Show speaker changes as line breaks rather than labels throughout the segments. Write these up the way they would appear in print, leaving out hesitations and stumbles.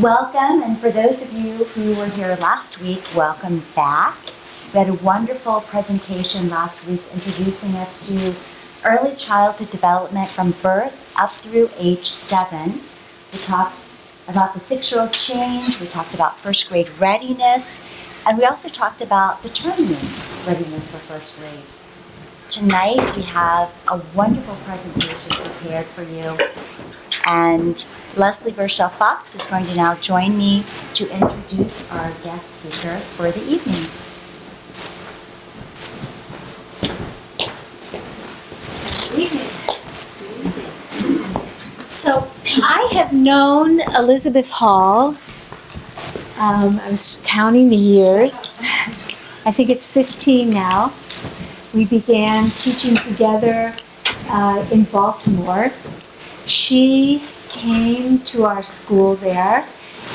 Welcome, and for those of you who were here last week, welcome back. We had a wonderful presentation last week introducing us to early childhood development from birth up through age 7. We talked about the 6-year-old change, we talked about first grade readiness, and we also talked about determining readiness for first grade. Tonight we have a wonderful presentation prepared for you, and Leslie Burchell-Fox is going to now join me to introduce our guest speaker for the evening.
Good evening. So I have known Elizabeth Hall. I was counting the years. I think it's 15 now. We began teaching together in Baltimore. She came to our school there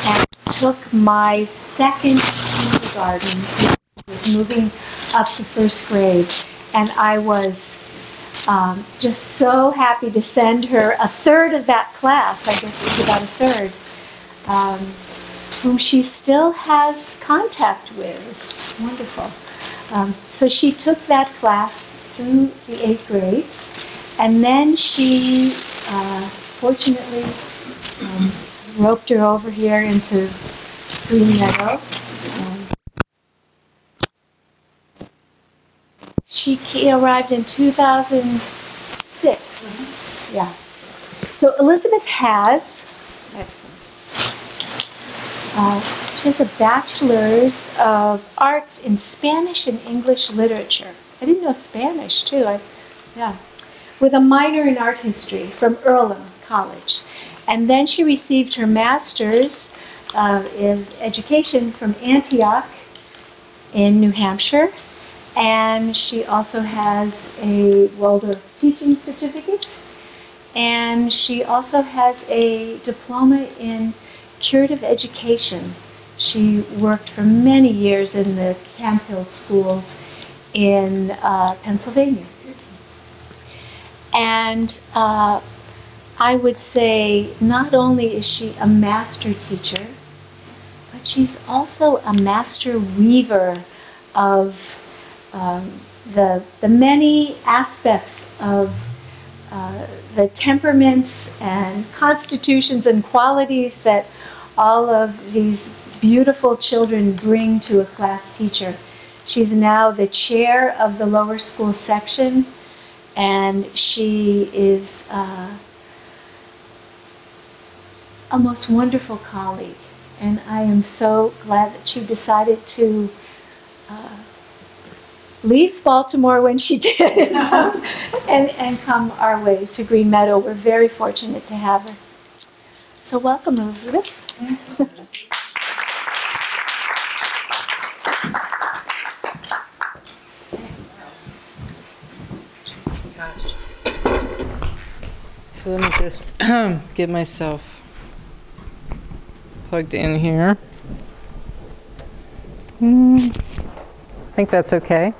and took my second kindergarten. I was moving up to first grade, and I was just so happy to send her a third of that class, I guess it was about a third, whom she still has contact with. It's just wonderful. So she took that class through the 8th grade, and then she fortunately roped her over here into Green Meadow. She arrived in 2006. Yeah. So Elizabeth has, she has a bachelor's of arts in Spanish and English literature. I didn't know Spanish too. Yeah. With a minor in art history from Earlham College. And then she received her master's in education from Antioch in New Hampshire. And she also has a Waldorf teaching certificate. And she also has a diploma in curative education. She worked for many years in the Camp Hill schools in Pennsylvania. And I would say not only is she a master teacher, but she's also a master weaver of the many aspects of the temperaments and constitutions and qualities that all of these beautiful children bring to a class teacher. She's now the chair of the lower school section, and she is a most wonderful colleague. And I am so glad that she decided to leave Baltimore when she did and come our way to Green Meadow. We're very fortunate to have her. So welcome, Elizabeth.
So let me just get myself plugged in here. I think that's okay.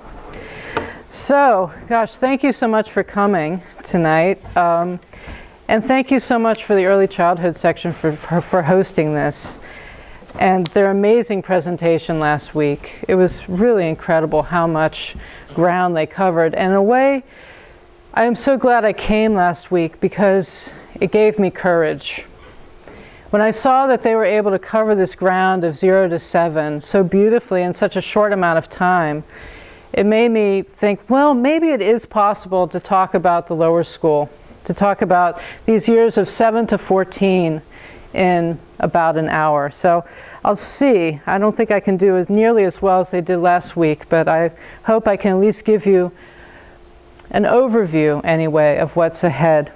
So, gosh, thank you so much for coming tonight. And thank you so much for the early childhood section for hosting this. And their amazing presentation last week. It was really incredible how much ground they covered. And in a way, I am so glad I came last week because it gave me courage. When I saw that they were able to cover this ground of 0 to 7 so beautifully in such a short amount of time, it made me think, well, maybe it is possible to talk about the lower school, to talk about these years of 7 to 14 in about an hour. So I'll see. I don't think I can do nearly as well as they did last week, but I hope I can at least give you an overview, anyway, of what's ahead.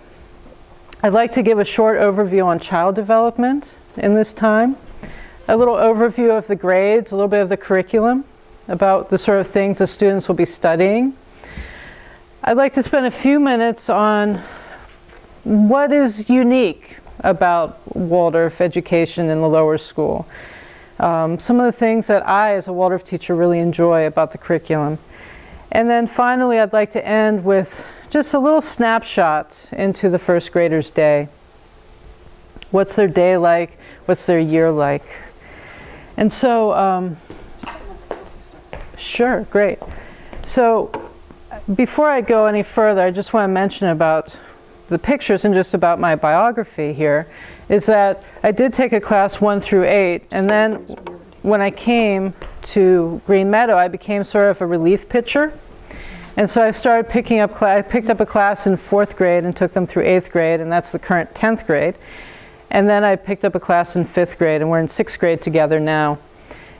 I'd like to give a short overview on child development in this time, a little overview of the grades, a little bit of the curriculum, about the sort of things the students will be studying. I'd like to spend a few minutes on what is unique about Waldorf education in the lower school. Some of the things that I, as a Waldorf teacher, really enjoy about the curriculum. And then finally, I'd like to end with just a little snapshot into the first grader's day. What's their day like? What's their year like? And so, sure, great. So before I go any further, I just want to mention about the pictures and just about my biography here, is that I did take a class 1 through 8, and then when I came to Green Meadow, I became sort of a relief pitcher. And so I started picking up, I picked up a class in 4th grade and took them through 8th grade, and that's the current 10th grade. And then I picked up a class in 5th grade, and we're in 6th grade together now.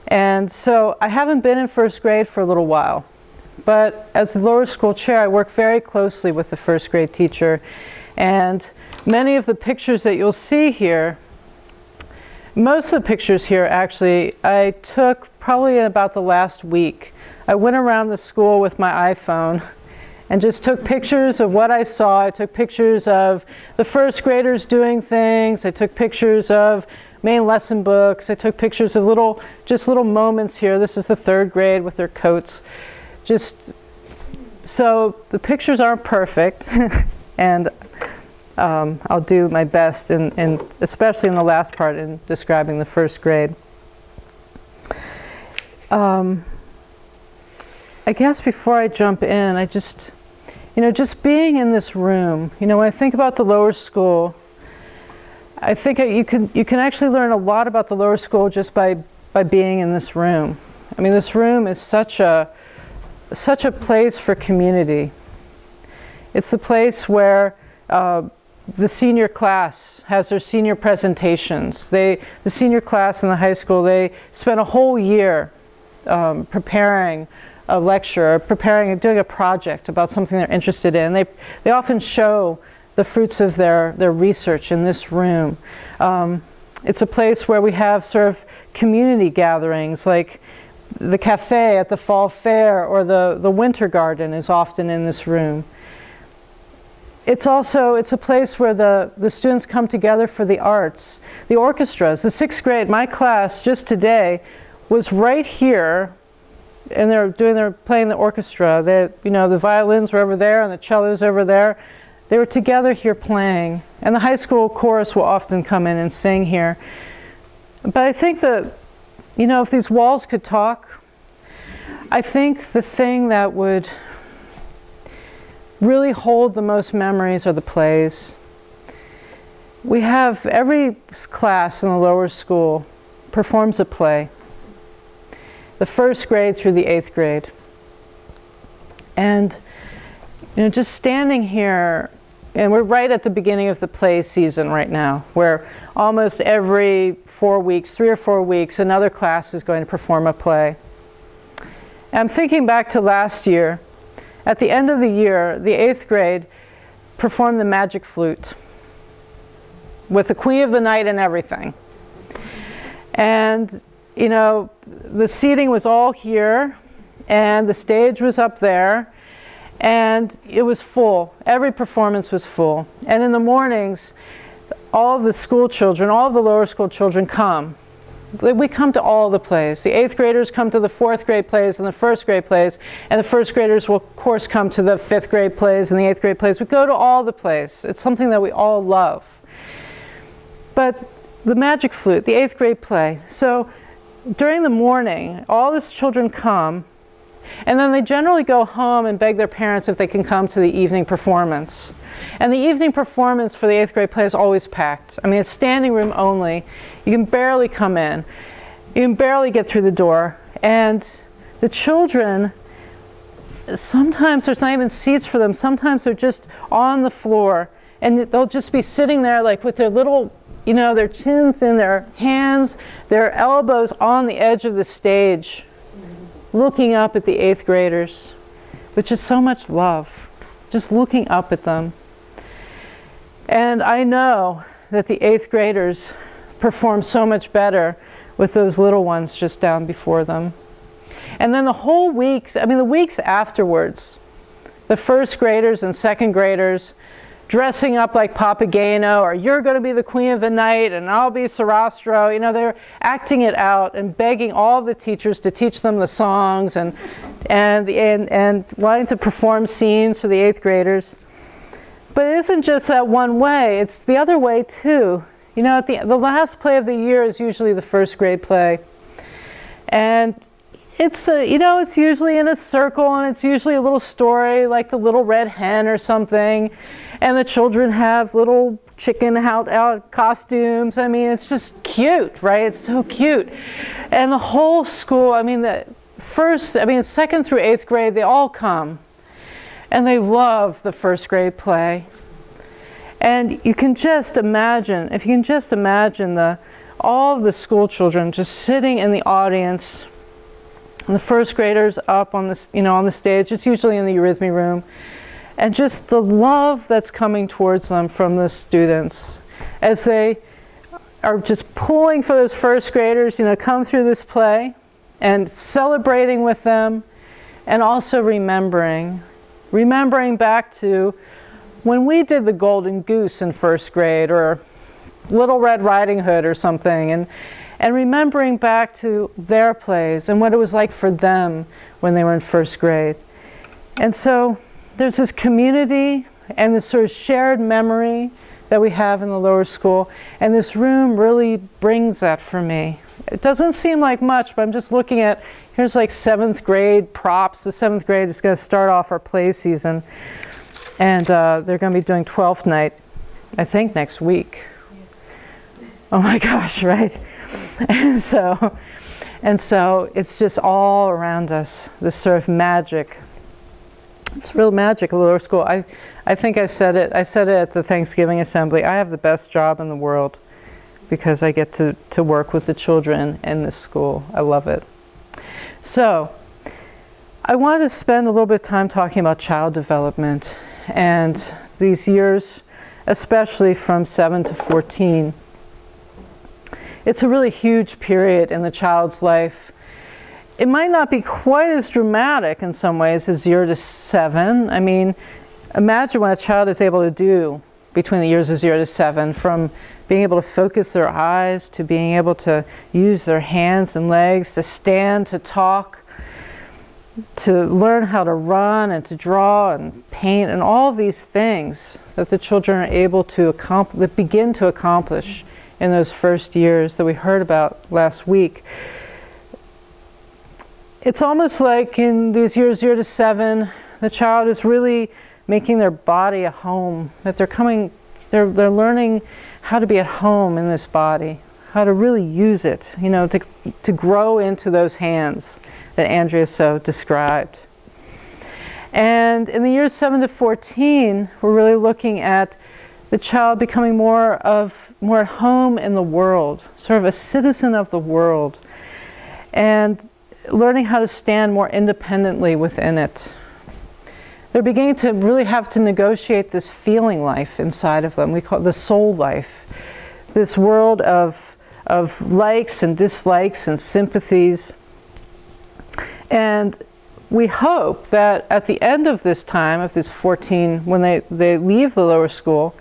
And so I haven't been in 1st grade for a little while. But as the lower school chair, I work very closely with the 1st grade teacher. And many of the pictures that you'll see here, most of the pictures here actually, I took probably about the last week. I went around the school with my iPhone and just took pictures of what I saw. I took pictures of the 1st graders doing things. I took pictures of main lesson books. I took pictures of just little moments here. This is the 3rd grade with their coats. Just so the pictures aren't perfect, and I'll do my best, especially in the last part in describing the 1st grade. I guess before I jump in, I just, just being in this room, when I think about the lower school, I think you can actually learn a lot about the lower school just by being in this room. I mean, this room is such a place for community. It's the place where the senior class has their senior presentations. The senior class in the high school, they spend a whole year preparing a lecture, doing a project about something they're interested in. They often show the fruits of their research in this room. It's a place where we have sort of community gatherings, like the cafe at the fall fair, or the winter garden is often in this room. It's a place where the students come together for the arts. The orchestras, the 6th grade, my class just today was right here, and they're playing the orchestra. The violins were over there and the cellos over there. They were together here playing. And the high school chorus will often come in and sing here. But I think that, if these walls could talk, I think the thing that would really hold the most memories are the plays. We have every class in the lower school performs a play. The 1st grade through the 8th grade. And just standing here, and we're right at the beginning of the play season right now, where almost every 4 weeks, 3 or 4 weeks, another class is going to perform a play. And I'm thinking back to last year. At the end of the year, the 8th grade performed the Magic Flute with the Queen of the Night and everything. And the seating was all here, and the stage was up there, and it was full. Every performance was full. And in the mornings, all of the school children, all of the lower school children come. We come to all the plays. The 8th graders come to the 4th grade plays and the 1st grade plays, and the 1st graders will, of course, come to the 5th grade plays and the 8th grade plays. We go to all the plays. It's something that we all love. But the Magic Flute, the 8th grade play. So during the morning, all these children come, and then they generally go home and beg their parents if they can come to the evening performance. And the evening performance for the 8th grade play is always packed. I mean, it's standing room only. You can barely come in. You can barely get through the door. And the children, sometimes there's not even seats for them. Sometimes they're just on the floor. And they'll just be sitting there like with their little, their chins in their hands, their elbows on the edge of the stage, looking up at the 8th graders, which is so much love, just looking up at them. And I know that the 8th graders perform so much better with those little ones just down before them. And then the whole weeks, the weeks afterwards, the 1st graders and 2nd graders dressing up like Papageno, or you're going to be the Queen of the Night and I'll be Sarastro. They're acting it out and begging all the teachers to teach them the songs and wanting to perform scenes for the 8th graders. But it isn't just that one way, it's the other way too. You know, the last play of the year is usually the first grade play. And it's, you know, it's usually in a circle, and it's usually a little story like the Little Red Hen or something. And the children have little chicken out costumes. I mean, it's just cute, right? It's so cute. And the whole school, I mean, second through 8th grade, they all come. And they love the first grade play. And you can just imagine, if you can just imagine all of the school children just sitting in the audience, and the first graders up on the, on the stage. It's usually in the eurythmy room. And just the love that's coming towards them from the students as they are just pulling for those first graders, come through this play and celebrating with them, and also remembering back to when we did the Golden Goose in first grade, or Little Red Riding Hood or something, and remembering back to their plays and what it was like for them when they were in first grade. And so there's this community and this sort of shared memory that we have in the lower school, and this room really brings that for me. It doesn't seem like much, but I'm just looking at, here's like 7th grade props. The 7th grade is going to start off our play season, and they're going to be doing 12th night, I think, next week. Oh my gosh, right? And so it's just all around us, this sort of magic. It's real magic of the lower school. I think I said it at the Thanksgiving assembly. I have the best job in the world because I get to work with the children in this school. I love it. So I wanted to spend a little bit of time talking about child development and these years, especially from 7 to 14. It's a really huge period in the child's life. It might not be quite as dramatic in some ways as 0 to 7. I mean, imagine what a child is able to do between the years of 0 to 7, from being able to focus their eyes, to being able to use their hands and legs, to stand, to talk, to learn how to run and to draw and paint, and all of these things that the children are able to accomplish, that begin to accomplish in those first years that we heard about last week. It's almost like in these years 0 to 7, the child is really making their body a home, that they're learning how to be at home in this body, how to really use it, to grow into those hands that Andrea so described. And in the years 7 to 14, we're really looking at the child becoming more at home in the world, sort of a citizen of the world, and learning how to stand more independently within it. They're beginning to really have to negotiate this feeling life inside of them. We call it the soul life, this world of likes and dislikes and sympathies. And we hope that at the end of this time, of this 14, when they leave the lower school,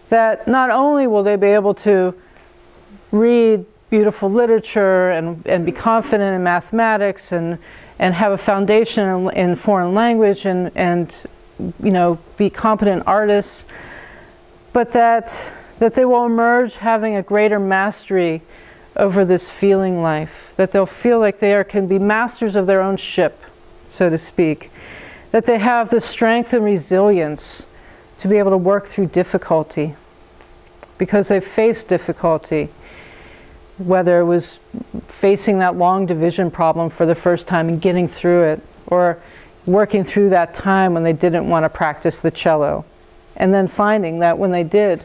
that not only will they be able to read beautiful literature and be confident in mathematics and have a foundation in foreign language and be competent artists, but that they will emerge having a greater mastery over this feeling life, that they'll feel like they can be masters of their own ship, so to speak, that they have the strength and resilience to be able to work through difficulty because they've faced difficulty, whether it was facing that long division problem for the first time and getting through it, or working through that time when they didn't want to practice the cello, and then finding that when they did,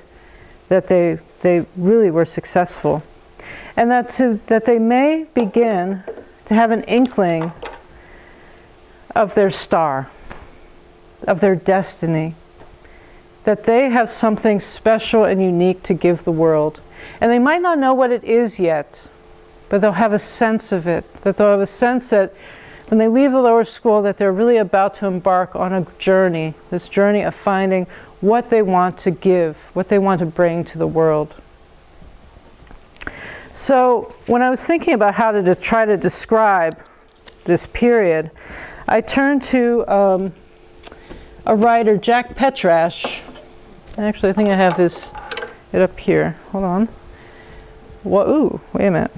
that they really were successful. And that they may begin to have an inkling of their star, of their destiny, that they have something special and unique to give the world. And they might not know what it is yet, but they'll have a sense of it, that they'll have a sense that when they leave the lower school, that they're really about to embark on a journey, this journey of finding what they want to give, what they want to bring to the world. So when I was thinking about how to try to describe this period, I turned to a writer, Jack Petrash. Actually, I think I have it up here. Hold on. well, ooh, wait a minute.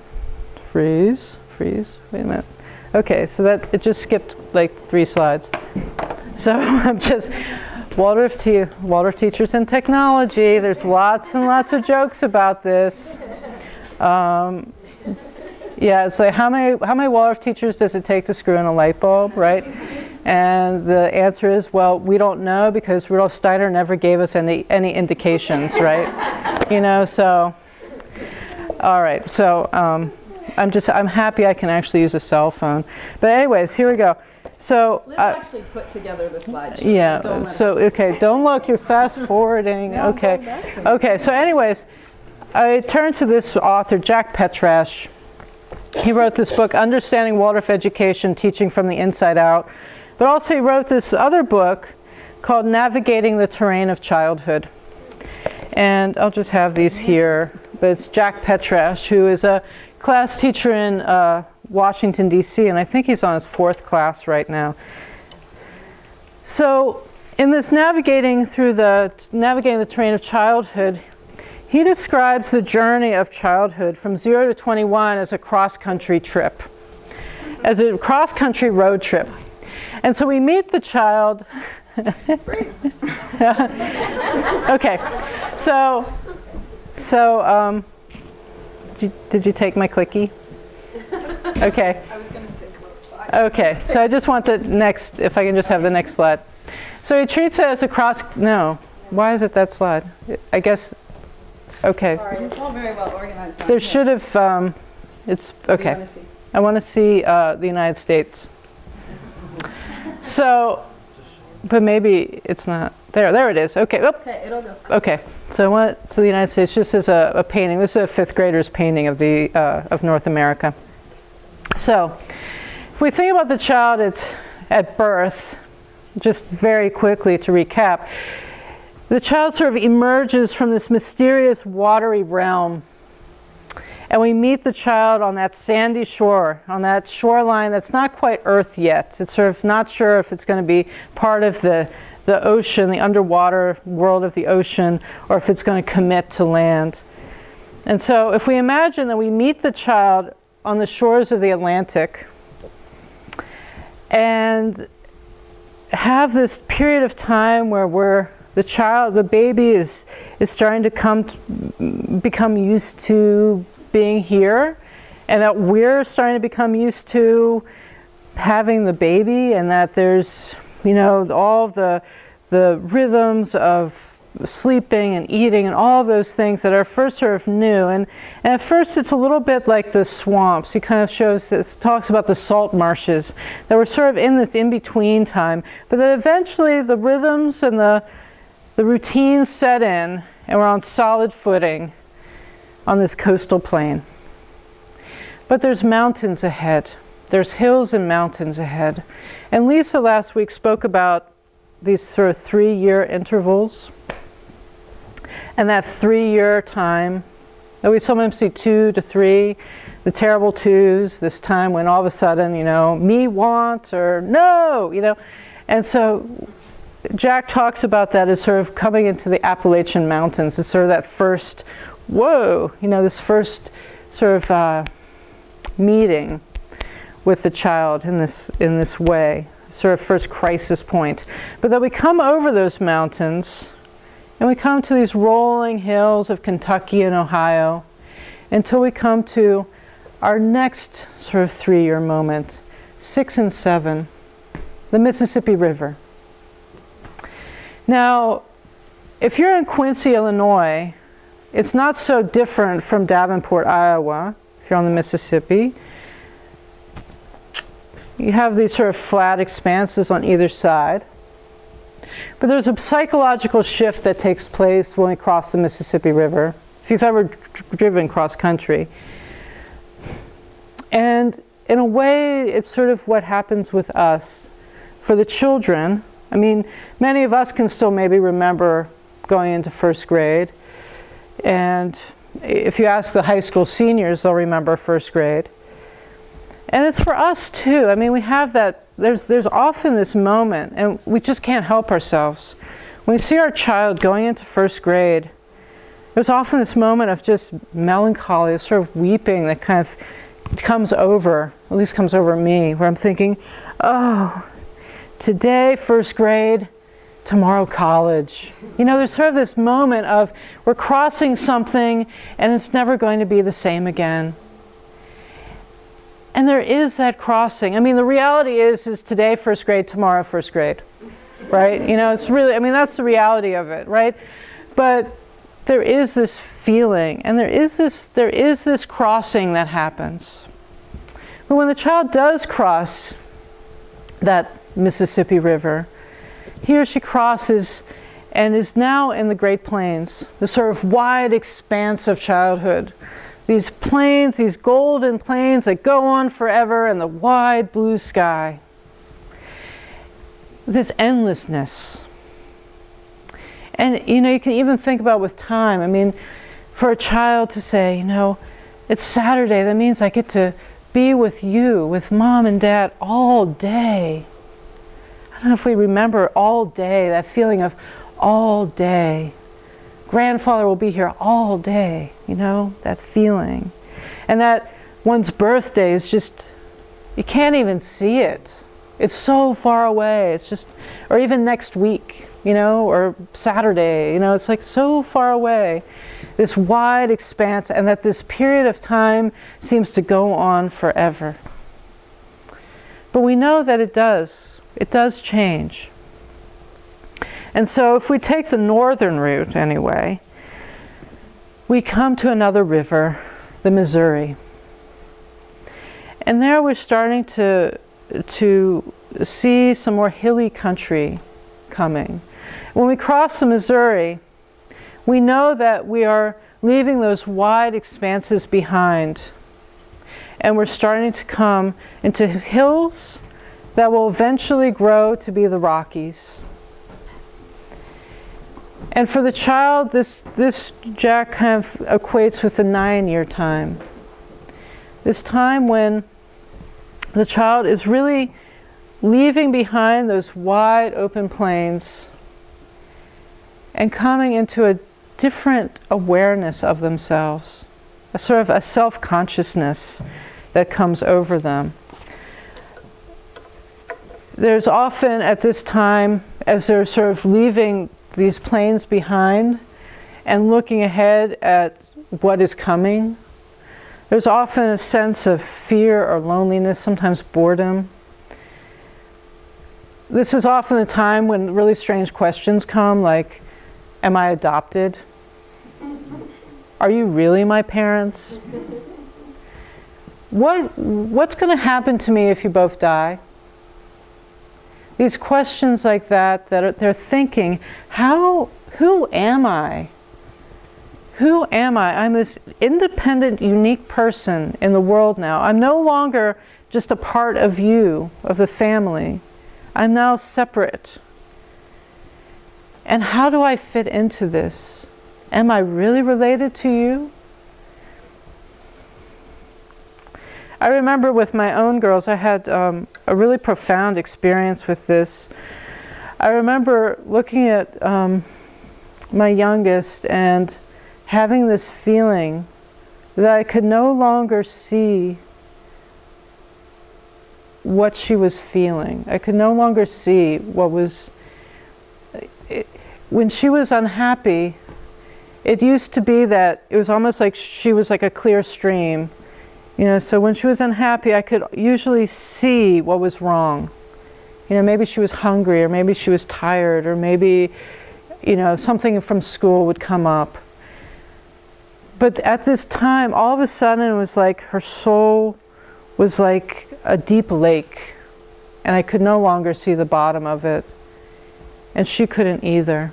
Freeze, wait a minute. Okay, so that, it just skipped like 3 slides. So I'm just, Waldorf teachers and technology. There's lots and lots of jokes about this. Yeah, it's like how many Waldorf teachers does it take to screw in a light bulb, right? And the answer is, well, we don't know because Rudolf Steiner never gave us any indications, right? You know, so, all right, so I'm happy I can actually use a cell phone. But anyways, here we go. So
Liz actually put together the slideshow.
Yeah, so okay, don't look, you're fast forwarding.
No,
okay. Okay, so anyways, I turned to this author, Jack Petrash. He wrote this book, Understanding Waldorf Education, Teaching from the Inside Out. But also he wrote this other book called Navigating the Terrain of Childhood. And I'll just have these here. But it's Jack Petrash, who is a class teacher in Washington, D.C., and I think he's on his 4th class right now. So in this navigating the terrain of childhood, he describes the journey of childhood from 0 to 21 as a cross-country trip, as a cross-country road trip. And so we meet the child. Okay, so did you take my clicky? Okay.
I was going to say close slide.
Okay, so I just want the next, if I can just have the next slide. So he treats it as a no, why is it that slide? I guess, okay.
Sorry, it's all very well organized.
There should have, it's, okay. I want to see the United States. So, but maybe it's not, there it is, okay. Oop.
Okay, it'll go.
Okay, so I want the United States just as a painting. This is a 5th grader's painting of of North America. So, if we think about the child at birth, just very quickly to recap, the child sort of emerges from this mysterious watery realm, and we meet the child on that sandy shore, on that shoreline that's not quite Earth yet. It's sort of not sure if it's going to be part of the ocean, the underwater world of the ocean, or if it's going to commit to land. And so if we imagine that we meet the child on the shores of the Atlantic and have this period of time where the baby is starting to become used to being here, and that we're starting to become used to having the baby, and that there's, you know, all the rhythms of sleeping and eating and all those things that are first sort of new. And at first it's a little bit like the swamps. He kind of shows this, talks about the salt marshes, that we're sort of in this in-between time, but that eventually the rhythms and the routines set in, and we're on solid footing on this coastal plain. But there's mountains ahead. There's hills and mountains ahead. And Lisa last week spoke about these sort of 3-year intervals, and that 3-year time that we sometimes see 2 to 3, the terrible 2s, this time when all of a sudden, you know, me want or no, you know. And so Jack talks about that as sort of coming into the Appalachian Mountains. It's sort of that first, whoa, you know, this first sort of meeting with the child in this way, sort of first crisis point. But then we come over those mountains and we come to these rolling hills of Kentucky and Ohio until we come to our next sort of 3-year moment, 6 and 7, the Mississippi River. Now, if you're in Quincy, Illinois, it's not so different from Davenport, Iowa, if you're on the Mississippi. You have these sort of flat expanses on either side. But there's a psychological shift that takes place when we cross the Mississippi River, if you've ever driven cross-country. And in a way, it's sort of what happens with us. For the children, I mean, many of us can still maybe remember going into 1st grade. And if you ask the high school seniors, they'll remember 1st grade. And it's for us too. I mean, we have that, there's often this moment, and we just can't help ourselves. When we see our child going into 1st grade, there's often this moment of just melancholy, sort of weeping that kind of comes over, at least comes over me, where I'm thinking, oh, today first grade, tomorrow college. You know, there's sort of this moment of we're crossing something and it's never going to be the same again. And there is that crossing. I mean, the reality is today first grade, tomorrow first grade, right? You know, it's really, I mean, that's the reality of it, right? But there is this feeling, and there is this crossing that happens. But when the child does cross that Mississippi River, he or she crosses and is now in the Great Plains, the sort of wide expanse of childhood. These plains, these golden plains that go on forever, and the wide blue sky. This endlessness. And, you know, you can even think about with time. I mean, for a child to say, you know, it's Saturday, that means I get to be with you, with mom and dad all day. I don't know if we remember all day, that feeling of all day. Grandfather will be here all day, you know, that feeling. And that one's birthday is just, you can't even see it. It's so far away. It's just, or even next week, you know, or Saturday, you know, it's like so far away. This wide expanse, and that this period of time seems to go on forever. But we know that it does change. And so if we take the northern route anyway, we come to another river, the Missouri. And there we're starting to see some more hilly country coming. When we cross the Missouri, we know that we are leaving those wide expanses behind. And we're starting to come into hills that will eventually grow to be the Rockies. And for the child, this Jack kind of equates with the 9-year time. This time when the child is really leaving behind those wide open plains and coming into a different awareness of themselves, a sort of a self-consciousness that comes over them. There's often at this time, as they're sort of leaving these plains behind and looking ahead at what is coming, there's often a sense of fear or loneliness, sometimes boredom. This is often a time when really strange questions come, like, am I adopted? Are you really my parents? What's going to happen to me if you both die? These questions like that they're thinking, who am I? Who am I? I'm this independent, unique person in the world now. I'm no longer just a part of you, of the family. I'm now separate. And how do I fit into this? Am I really related to you? I remember with my own girls, I had a really profound experience with this. I remember looking at my youngest and having this feeling that I could no longer see what she was feeling. I could no longer see what was... When she was unhappy, it used to be that it was almost like she was like a clear stream. You know, so when she was unhappy, I could usually see what was wrong. You know, maybe she was hungry, or maybe she was tired, or maybe, you know, something from school would come up. But at this time, all of a sudden, it was like her soul was like a deep lake, and I could no longer see the bottom of it. And she couldn't either.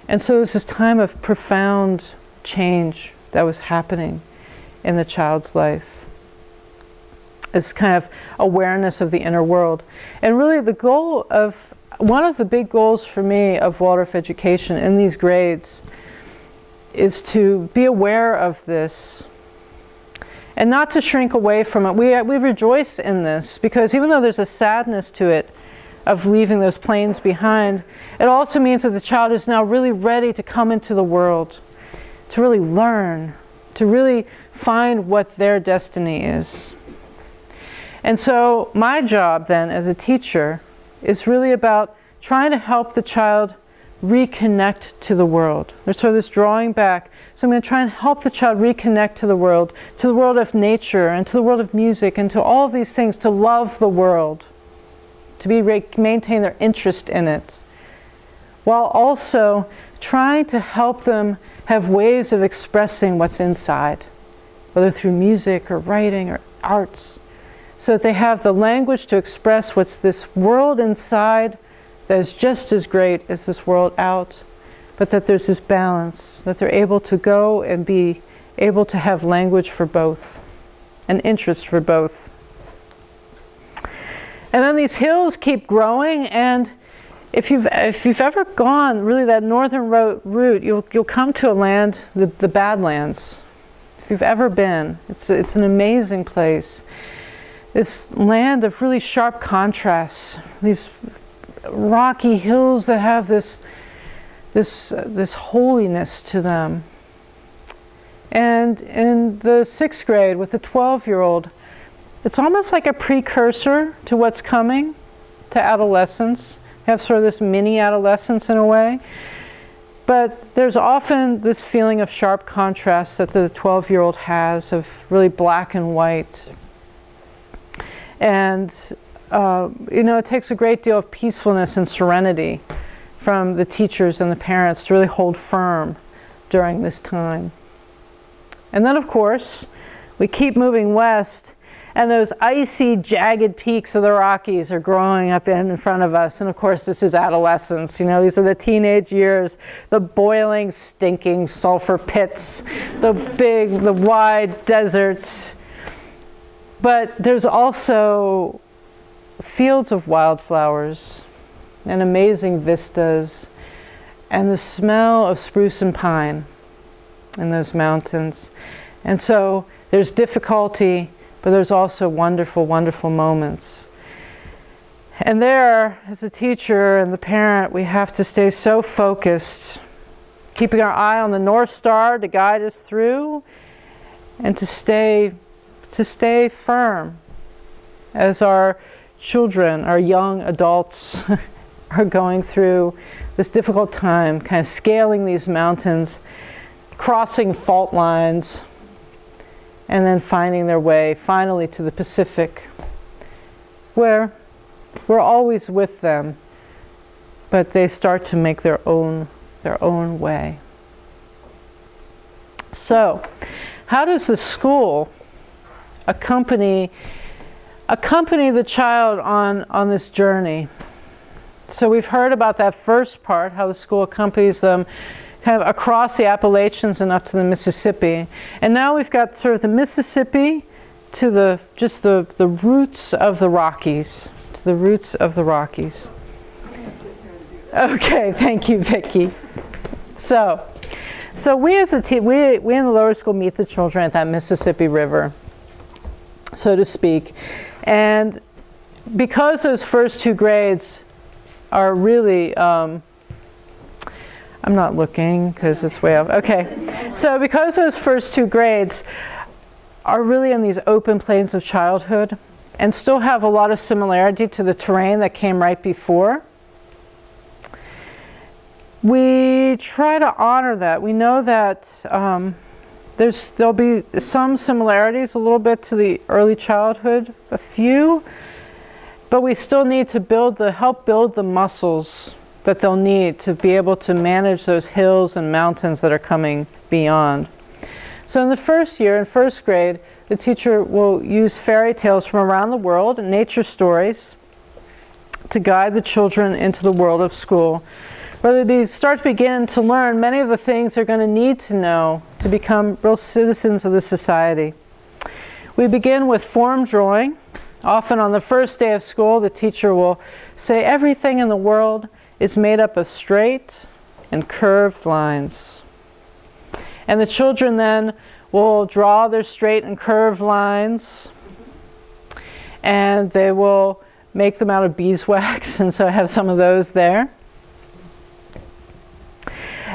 And so it was this time of profound change that was happening in the child's life. This kind of awareness of the inner world. And really the goal of, one of the big goals for me of Waldorf education in these grades is to be aware of this and not to shrink away from it. We rejoice in this because even though there's a sadness to it of leaving those plains behind, it also means that the child is now really ready to come into the world. to really learn, to really find what their destiny is. And so my job then as a teacher is really about trying to help the child reconnect to the world. There's sort of this drawing back. So I'm going to try and help the child reconnect to the world of nature, and to the world of music, and to all of these things, to love the world, to maintain their interest in it, while also trying to help them have ways of expressing what's inside, whether through music or writing or arts, so that they have the language to express what's this world inside that is just as great as this world out, but that there's this balance, that they're able to go and be able to have language for both, an interest for both. And then these hills keep growing, and if you've ever gone really that northern route, you'll come to a land, the Badlands. If you've ever been, it's an amazing place. This land of really sharp contrasts, these rocky hills that have this holiness to them. And in the 6th grade with the 12-year-old, it's almost like a precursor to what's coming, to adolescence. You have sort of this mini adolescence in a way. But there's often this feeling of sharp contrast that the 12-year-old has, of really black and white. And you know, it takes a great deal of peacefulness and serenity from the teachers and the parents to really hold firm during this time. And then, of course, we keep moving west, and those icy, jagged peaks of the Rockies are growing up in front of us. And of course, this is adolescence. You know, these are the teenage years, the boiling, stinking sulfur pits, the wide deserts. But there's also fields of wildflowers and amazing vistas, and the smell of spruce and pine in those mountains. And so there's difficulty, but there's also wonderful, wonderful moments. And there, as a teacher and the parent, we have to stay so focused, keeping our eye on the North Star to guide us through, and to stay firm as our children, our young adults are going through this difficult time, kind of scaling these mountains, crossing fault lines, and then finding their way finally to the Pacific, where we're always with them, but they start to make their own way. So, how does the school accompany the child on this journey? So we've heard about that first part, how the school accompanies them kind of across the Appalachians and up to the Mississippi. And now we've got sort of the Mississippi to the roots of the Rockies, to the roots of the Rockies. Okay, thank you, Vicki. So we as a team, we in the lower school meet the children at that Mississippi River, so to speak. And because those first 2 grades are really, I'm not looking because it's way up. Okay, so because those first 2 grades are really in these open plains of childhood and still have a lot of similarity to the terrain that came right before, we try to honor that. We know that there'll be some similarities a little bit to the early childhood, a few, but we still need to help build the muscles that they'll need to be able to manage those hills and mountains that are coming beyond. So in the first year, in 1st grade, the teacher will use fairy tales from around the world and nature stories to guide the children into the world of school, where they start to begin to learn many of the things they're going to need to know to become real citizens of the society. We begin with form drawing. Often on the first day of school, the teacher will say everything in the world is made up of straight and curved lines. And the children then will draw their straight and curved lines, and they will make them out of beeswax, and so I have some of those there.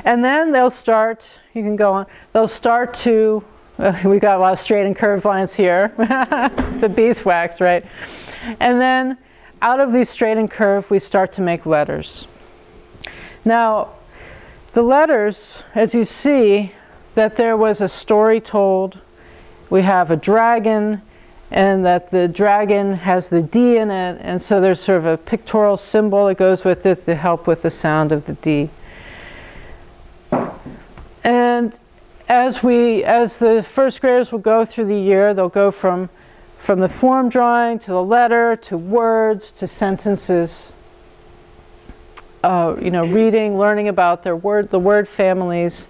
And then they'll start, you can go on, they'll start to, we got a lot of straight and curved lines here, the beeswax, right? And then out of these straight and curved, we start to make letters. Now, the letters, as you see, that there was a story told. We have a dragon, and that the dragon has the D in it, and so there's sort of a pictorial symbol that goes with it to help with the sound of the D. And as the first graders will go through the year, they'll go from the form drawing to the letter to words to sentences. Reading, learning about the word families,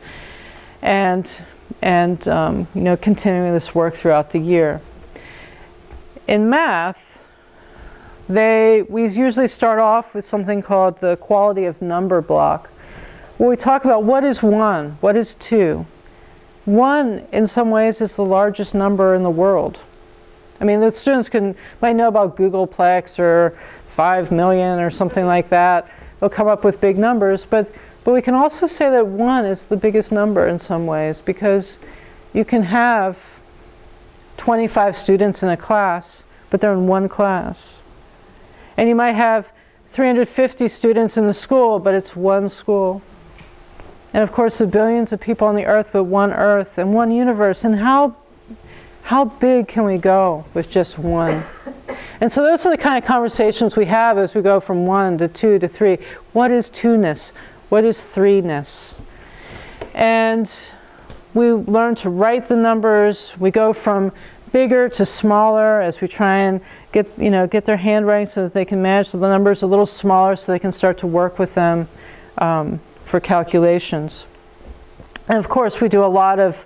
and continuing this work throughout the year. In math, we usually start off with something called the quality of number block, where we talk about what is 1, what is 2. 1, in some ways, is the largest number in the world. I mean, the students might know about Googleplex or 5 million or something like that. They'll come up with big numbers, but we can also say that 1 is the biggest number in some ways, because you can have 25 students in a class, but they're in one class. And you might have 350 students in the school, but it's one school. And of course, the billions of people on the earth, but one earth and one universe. And how big can we go with just 1? And so those are the kind of conversations we have as we go from 1 to 2 to 3. What is 2-ness? What is 3-ness? And we learn to write the numbers. We go from bigger to smaller as we try and get their handwriting so that they can manage the numbers a little smaller so they can start to work with them for calculations. And of course, we do a lot of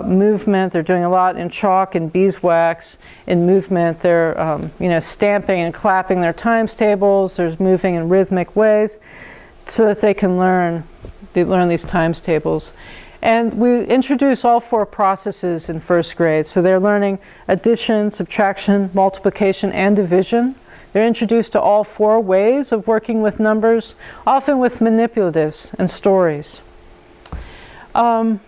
movement. They're doing a lot in chalk and beeswax. In movement, they're stamping and clapping their times tables. They're moving in rhythmic ways so that they can learn these times tables. And we introduce all 4 processes in first grade. So they're learning addition, subtraction, multiplication, and division. They're introduced to all 4 ways of working with numbers, often with manipulatives and stories. The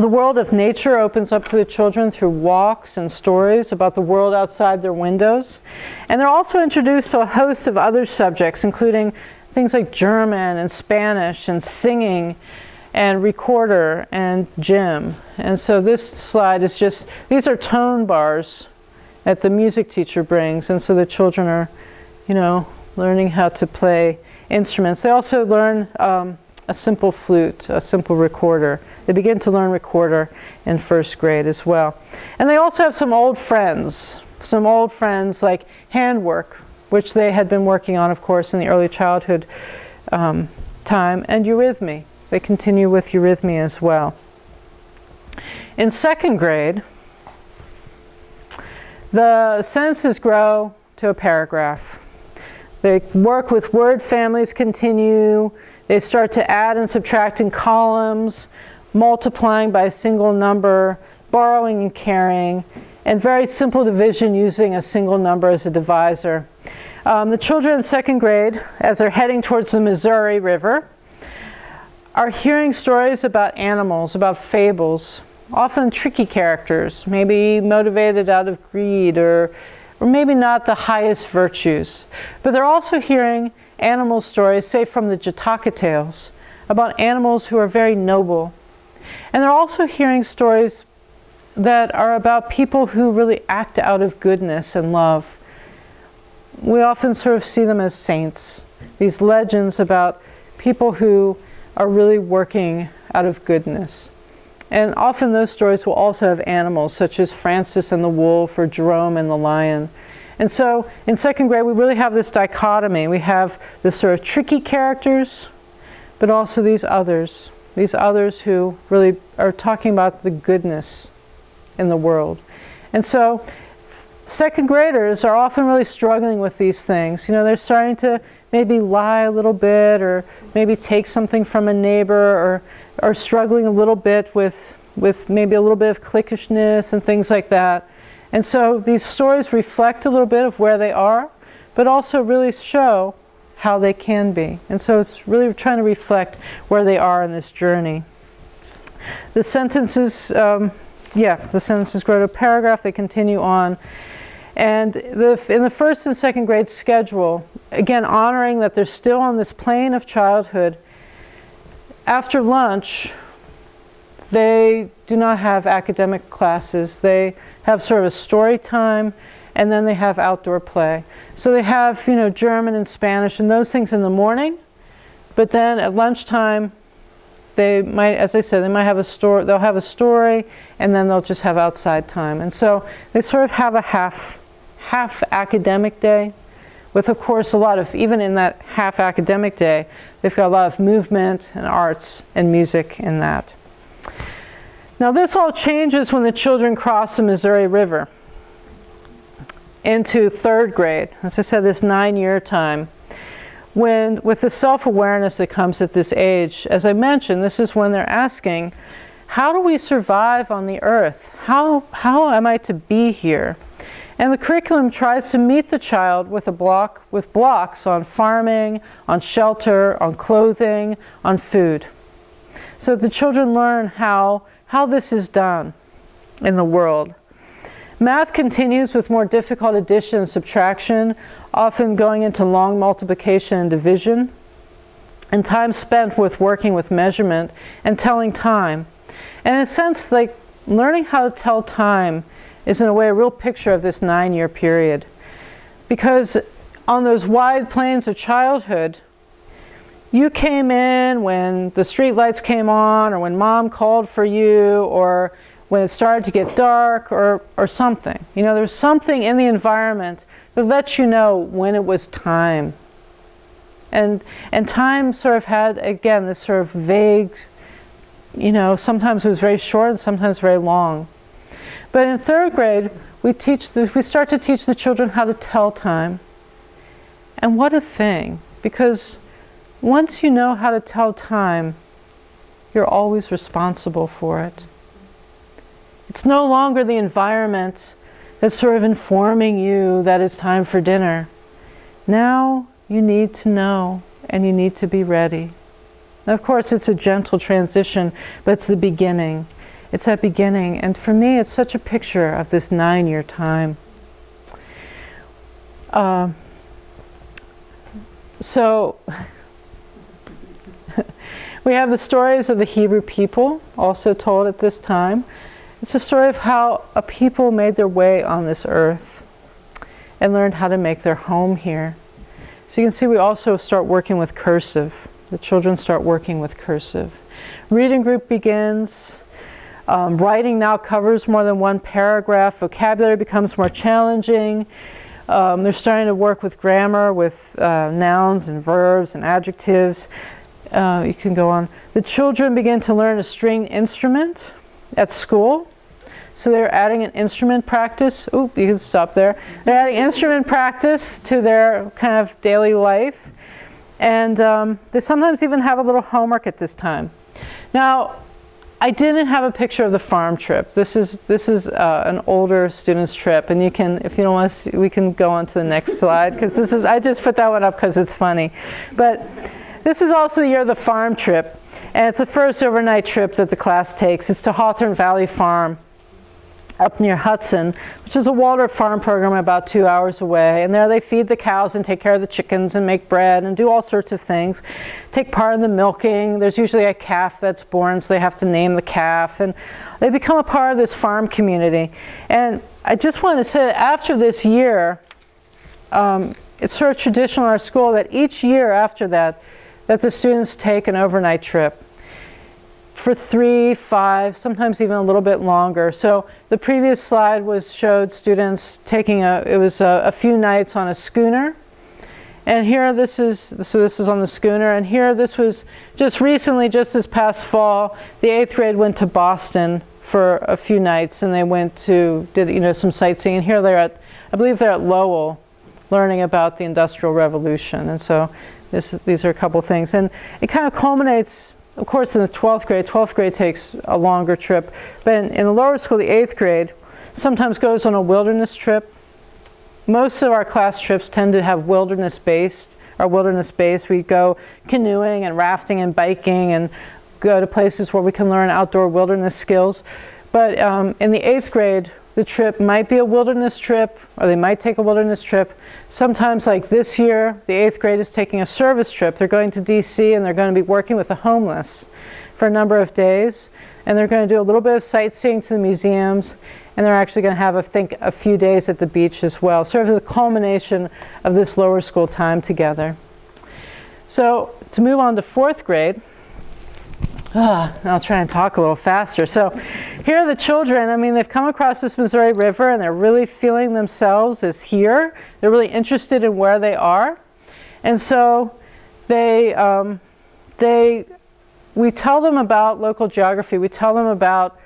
world of nature opens up to the children through walks and stories about the world outside their windows. And they're also introduced to a host of other subjects, including things like German and Spanish and singing and recorder and gym. And so this slide is just, these are tone bars that the music teacher brings. And so the children are, learning how to play instruments. They also learn a simple flute, a simple recorder. They begin to learn recorder in first grade as well. And they also have some old friends like handwork, which they had been working on, of course, in the early childhood time, and eurythmy. They continue with eurythmy as well. In second grade, the sentences grow to a paragraph. They work with word families, continue. They start to add and subtract in columns, multiplying by a single number, borrowing and carrying, and very simple division using a single number as a divisor. The children in second grade, as they're heading towards the Missouri River, are hearing stories about animals, about fables, often tricky characters, maybe motivated out of greed or maybe not the highest virtues. But they're also hearing animal stories, say from the Jataka tales, about animals who are very noble. And they're also hearing stories that are about people who really act out of goodness and love. We often sort of see them as saints, these legends about people who are really working out of goodness. And often those stories will also have animals, such as Francis and the wolf or Jerome and the lion. And so in second grade, we really have this dichotomy. We have this sort of tricky characters, but also these others who really are talking about the goodness in the world. And so second graders are often really struggling with these things. They're starting to maybe lie a little bit, or maybe take something from a neighbor, or struggling a little bit with maybe a little bit of cliquishness and things like that. And so these stories reflect a little bit of where they are, but also really show how they can be. And so it's really trying to reflect where they are in this journey. The sentences, the sentences grow to a paragraph, they continue on. And in the first and second grade schedule, again, honoring that they're still on this plane of childhood, after lunch, they do not have academic classes. They have sort of a story time, and then they have outdoor play. So they have, German and Spanish and those things in the morning, but then at lunchtime, they might, as I said, they might have a story, they'll have a story, and then they'll just have outside time. And so they sort of have a half academic day, with, of course, a lot of, even in that half academic day, they've got a lot of movement and arts and music in that. Now this all changes when the children cross the Missouri River into third grade. As I said, this 9-year time. When, with the self-awareness that comes at this age, as I mentioned, this is when they're asking, how do we survive on the earth? How am I to be here? And the curriculum tries to meet the child with blocks on farming, on shelter, on clothing, on food. So the children learn how this is done in the world. Math continues with more difficult addition and subtraction, often going into long multiplication and division, and time spent with working with measurement and telling time. And in a sense, like learning how to tell time is in a way a real picture of this 9-year period. Because on those wide plains of childhood, you came in when the street lights came on, or when mom called for you, or when it started to get dark, or something. There was something in the environment that lets you know when it was time. And time sort of had, again, this sort of vague, sometimes it was very short and sometimes very long. But in third grade, we start to teach the children how to tell time. And what a thing, because once you know how to tell time, you're always responsible for it. It's no longer the environment that's sort of informing you that it's time for dinner. Now you need to know, and you need to be ready. Now, of course, it's a gentle transition, but it's the beginning. It's that beginning, and for me, it's such a picture of this 9-year time. So we have the stories of the Hebrew people, also told at this time. It's a story of how a people made their way on this earth and learned how to make their home here. So you can see we also start working with cursive. The children start working with cursive. Reading group begins. Writing now covers more than one paragraph. Vocabulary becomes more challenging. They're starting to work with grammar, with nouns and verbs and adjectives. You can go on. The children begin to learn a stringed instrument at school. So they're adding an instrument practice. Oop, you can stop there. They're adding instrument practice to their kind of daily life. And they sometimes even have a little homework at this time. Now, I didn't have a picture of the farm trip. This is an older student's trip, and you can, if you don't want to see, we can go on to the next slide, because I just put that one up because it's funny. But this is also the year of the farm trip, and it's the first overnight trip that the class takes. It's to Hawthorne Valley Farm up near Hudson, which is a Waldorf farm program about 2 hours away. And there they feed the cows and take care of the chickens and make bread and do all sorts of things. Take part in the milking. There's usually a calf that's born, so they have to name the calf. And they become a part of this farm community. And I just want to say that after this year, it's sort of traditional in our school that each year after that the students take an overnight trip for 3, 5, sometimes even a little bit longer. So the previous slide showed students taking a few nights on a schooner. And here this is on the schooner, and here this was just recently, just this past fall, the 8th grade went to Boston for a few nights, and they did some sightseeing. And here I believe they're at Lowell, learning about the Industrial Revolution. And so these are a couple things. And it kind of culminates, of course, in the 12th grade. 12th grade takes a longer trip. But in the lower school, the 8th grade sometimes goes on a wilderness trip. Most of our class trips tend to have wilderness-based, our wilderness base. We go canoeing and rafting and biking and go to places where we can learn outdoor wilderness skills. But in the 8th grade, the trip might be a wilderness trip, or they might take a wilderness trip. Sometimes, like this year, the 8th grade is taking a service trip. They're going to DC and they're going to be working with the homeless for a number of days. And they're going to do a little bit of sightseeing to the museums. And they're actually going to have, I think, a few days at the beach as well, sort of as a culmination of this lower school time together. So to move on to 4th grade, I'll try and talk a little faster. So here are the children. I mean, they've come across this Missouri River and they're really feeling themselves as here. They're really interested in where they are. And so we tell them about local geography. We tell them about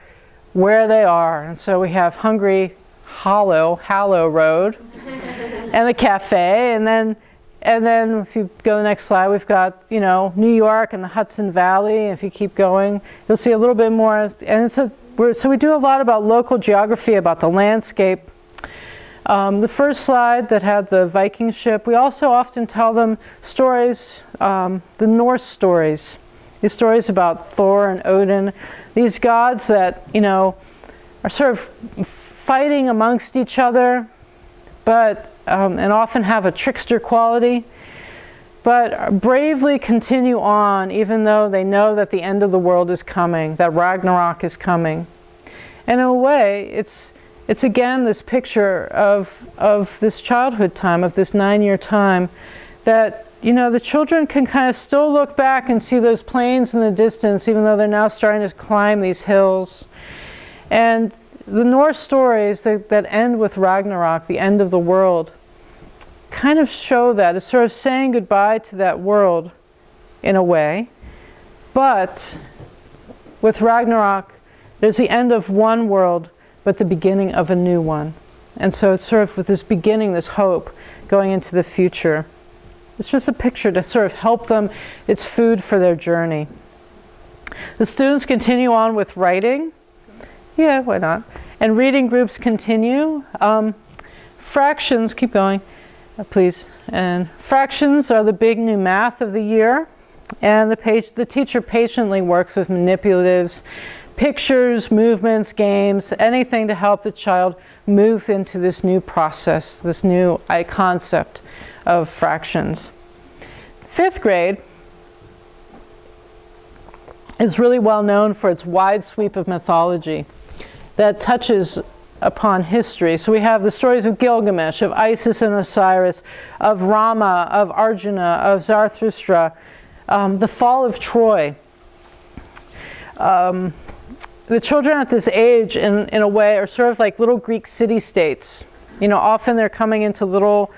where they are. And so we have Hungry Hollow Road and the cafe. And then if you go to the next slide, we've got, you know, New York and the Hudson Valley. If you keep going, you'll see a little bit more. And so we do a lot about local geography, about the landscape. The first slide that had the Viking ship, we also often tell them stories, the Norse stories. These stories about Thor and Odin, these gods that, you know, are sort of fighting amongst each other, but and often have a trickster quality, but bravely continue on even though they know that the end of the world is coming, that Ragnarok is coming. And in a way, it's again this picture of this childhood time, of this 9-year time, that, you know, the children can kind of still look back and see those plains in the distance, even though they're now starting to climb these hills. And the Norse stories that end with Ragnarok, the end of the world, kind of show that. It's sort of saying goodbye to that world in a way. But with Ragnarok, there's the end of one world, but the beginning of a new one. And so it's sort of with this beginning, this hope, going into the future. It's just a picture to sort of help them. It's food for their journey. The students continue on with writing. Yeah, why not? And reading groups continue. Fractions, keep going, please. And fractions are the big new math of the year. And the teacher patiently works with manipulatives, pictures, movements, games, anything to help the child move into this new process, this new concept of fractions. 5th grade is really well known for its wide sweep of mythology that touches upon history. So we have the stories of Gilgamesh, of Isis and Osiris, of Rama, of Arjuna, of Zarathustra, the fall of Troy. The children at this age, in a way, are sort of like little Greek city-states. You know, often they're coming into little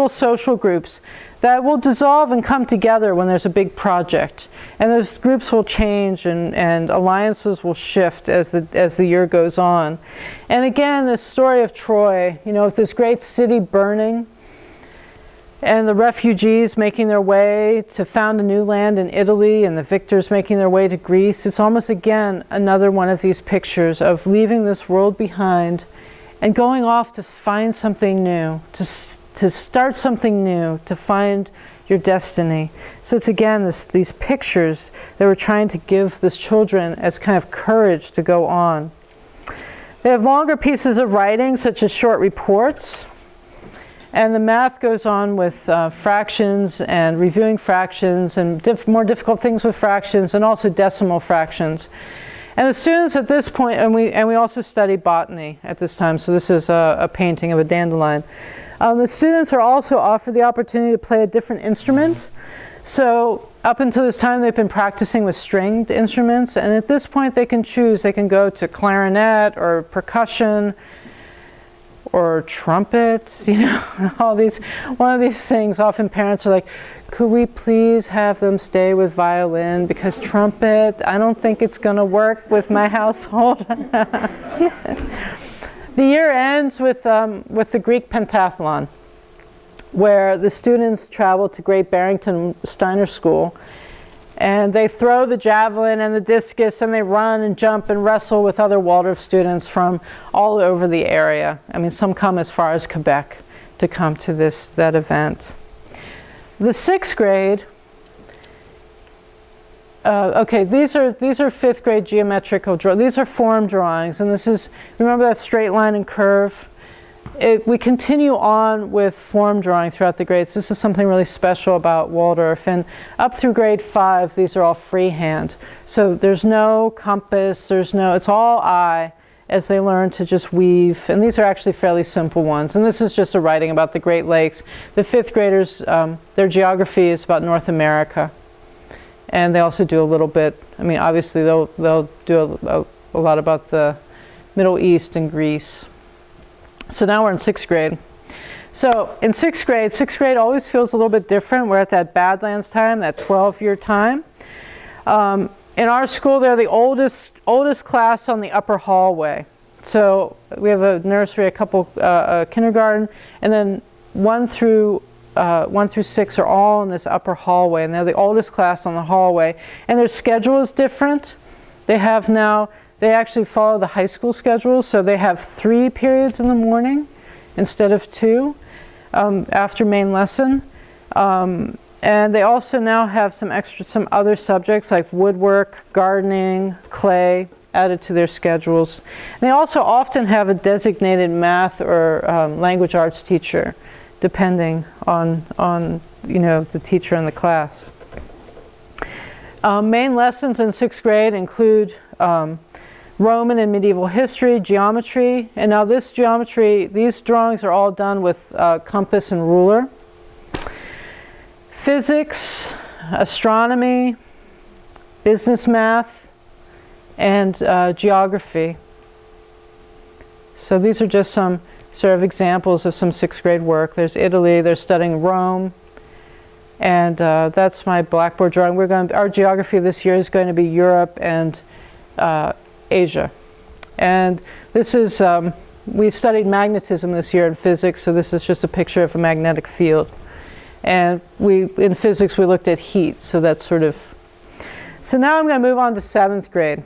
social groups that will dissolve and come together when there's a big project. And those groups will change and alliances will shift as the year goes on. And again, this story of Troy, you know, with this great city burning and the refugees making their way to found a new land in Italy and the victors making their way to Greece. It's almost, again, another one of these pictures of leaving this world behind and going off to find something new, to start something new, to find your destiny. So it's again these pictures that we're trying to give the children as kind of courage to go on. They have longer pieces of writing, such as short reports. And the math goes on with fractions and reviewing fractions and more difficult things with fractions and also decimal fractions. And the students at this point, and we also study botany at this time, so this is a painting of a dandelion. The students are also offered the opportunity to play a different instrument. So up until this time, they've been practicing with stringed instruments, and at this point they can choose. They can go to clarinet or percussion or trumpet, you know, all these, one of these things. Often parents are like, could we please have them stay with violin, because trumpet, I don't think it's going to work with my household. The year ends with the Greek pentathlon, where the students travel to Great Barrington Steiner School, and they throw the javelin and the discus, and they run and jump and wrestle with other Waldorf students from all over the area. I mean, some come as far as Quebec to come to that event. The sixth grade, okay, these are fifth grade geometrical drawings. These are form drawings, and this is, remember that straight line and curve? We continue on with form drawing throughout the grades. This is something really special about Waldorf. And up through grade 5, these are all freehand. So there's no compass, it's all eye as they learn to just weave. And these are actually fairly simple ones. And this is just a writing about the Great Lakes. The fifth graders, their geography is about North America. And they also do a little bit, I mean, obviously they'll do a lot about the Middle East and Greece. So now we're in sixth grade. So in sixth grade always feels a little bit different. We're at that Badlands time, that 12-year time. In our school, they're the oldest class on the upper hallway. So we have a nursery, a couple kindergarten, and then 1 through 6 are all in this upper hallway, and they're the oldest class on the hallway. And their schedule is different. They actually follow the high school schedule, so they have 3 periods in the morning instead of 2 after main lesson. And they also now have some other subjects like woodwork, gardening, clay added to their schedules. And they also often have a designated math or language arts teacher, depending on the teacher in the class. Main lessons in sixth grade include Roman and medieval history, geometry, and now these drawings are all done with compass and ruler. Physics, astronomy, business math, and geography. So these are just some sort of examples of some sixth grade work. There's Italy, they're studying Rome, and that's my blackboard drawing. Our geography this year is going to be Europe and Asia. And this is, we studied magnetism this year in physics, so this is just a picture of a magnetic field. And in physics we looked at heat, so that's sort of. So now I'm going to move on to seventh grade,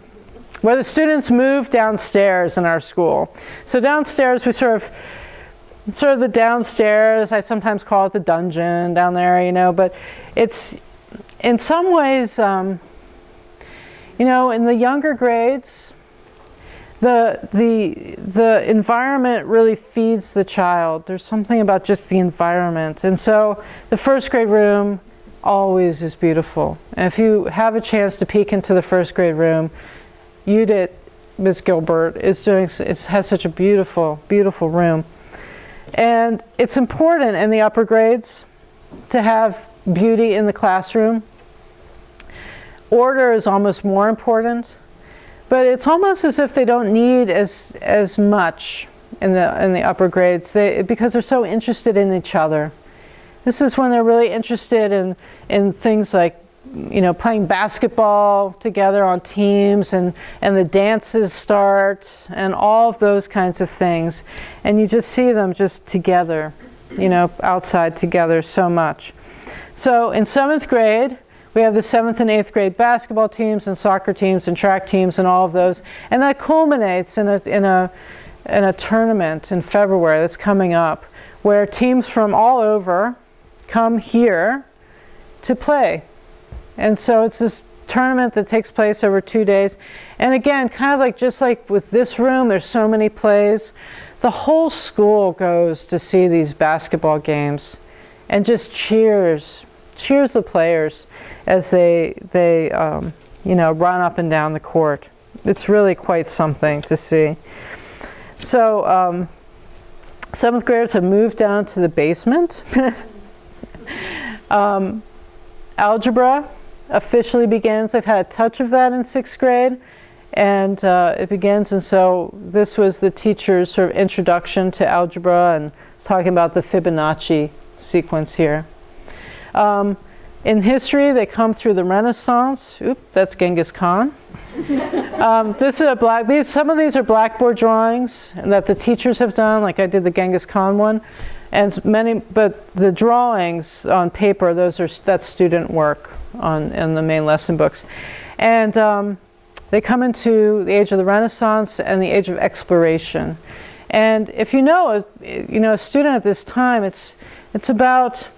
where the students move downstairs in our school. So downstairs we sort of the downstairs, I sometimes call it the dungeon down there, but it's in some ways, in the younger grades, the environment really feeds the child. There's something about just the environment. And so the first grade room always is beautiful. And if you have a chance to peek into the first grade room, Ms. Gilbert has such a beautiful, beautiful room. And it's important in the upper grades to have beauty in the classroom. Order is almost more important. But it's almost as if they don't need as much in the upper grades because they're so interested in each other. This is when they're really interested in things like playing basketball together on teams, and the dances start and all of those kinds of things. And you just see them just together, outside together so much. So in seventh grade, we have the 7th and 8th grade basketball teams and soccer teams and track teams and all of those. And that culminates in a tournament in February that's coming up, where teams from all over come here to play. And so it's this tournament that takes place over 2 days. And again, kind of just like with this room, there's so many plays. The whole school goes to see these basketball games and just cheers the players as they run up and down the court. It's really quite something to see. So 7th graders have moved down to the basement. Algebra officially begins. They've had a touch of that in 6th grade, and it begins. And so this was the teacher's sort of introduction to algebra, and it's talking about the Fibonacci sequence here. In history, they come through the Renaissance. Oop, that's Genghis Khan. Some of these are blackboard drawings that the teachers have done, like I did the Genghis Khan one, but the drawings on paper, that's student work in the main lesson books, and they come into the age of the Renaissance and the age of exploration. And if a student at this time, it's about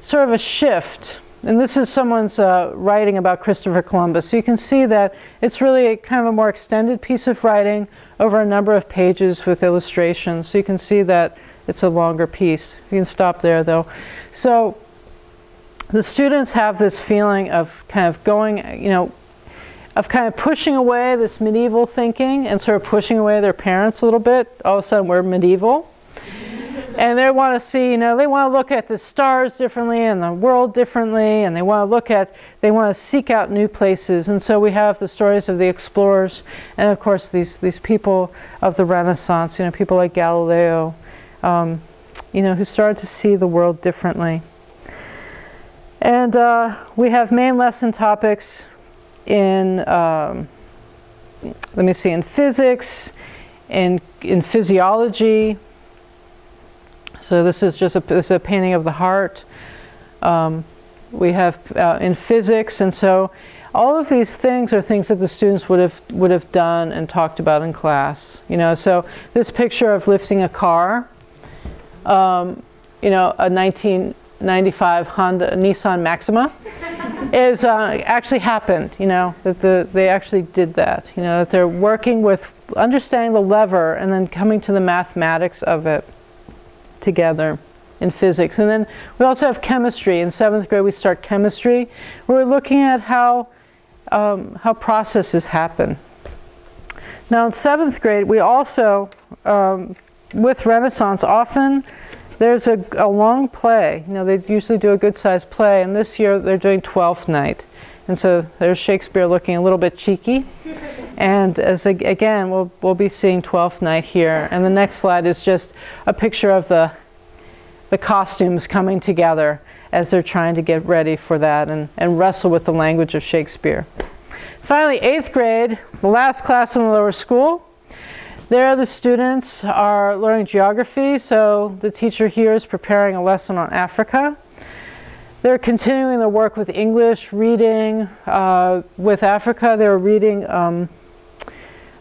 sort of a shift. And this is someone's writing about Christopher Columbus. So you can see that it's really kind of a more extended piece of writing over a number of pages with illustrations. So you can see that it's a longer piece. You can stop there though. So the students have this feeling of kind of going, of kind of pushing away this medieval thinking and sort of pushing away their parents a little bit. All of a sudden we're medieval. And they want to see, they want to look at the stars differently and the world differently, and they want to seek out new places. And so we have the stories of the explorers, and of course these people of the Renaissance, people like Galileo, who started to see the world differently. And we have main lesson topics in, in physics, in physiology. So this is just a painting of the heart. We have in physics, and so all of these things are things that the students would have done and talked about in class. So this picture of lifting a car, a 1995 Nissan Maxima, is actually happened. That they actually did that. That they're working with understanding the lever and then coming to the mathematics of it together in physics. And then we also have chemistry. In 7th grade we start chemistry. We're looking at how processes happen. Now in 7th grade we also, with Renaissance, often there's a long play. They usually do a good sized play, and this year they're doing Twelfth Night. And so there's Shakespeare looking a little bit cheeky. And again, we'll be seeing Twelfth Night here. And the next slide is just a picture of the costumes coming together as they're trying to get ready for that and wrestle with the language of Shakespeare. Finally, 8th grade, the last class in the lower school. There the students are learning geography. So the teacher here is preparing a lesson on Africa. They're continuing their work with English, reading. With Africa, they're reading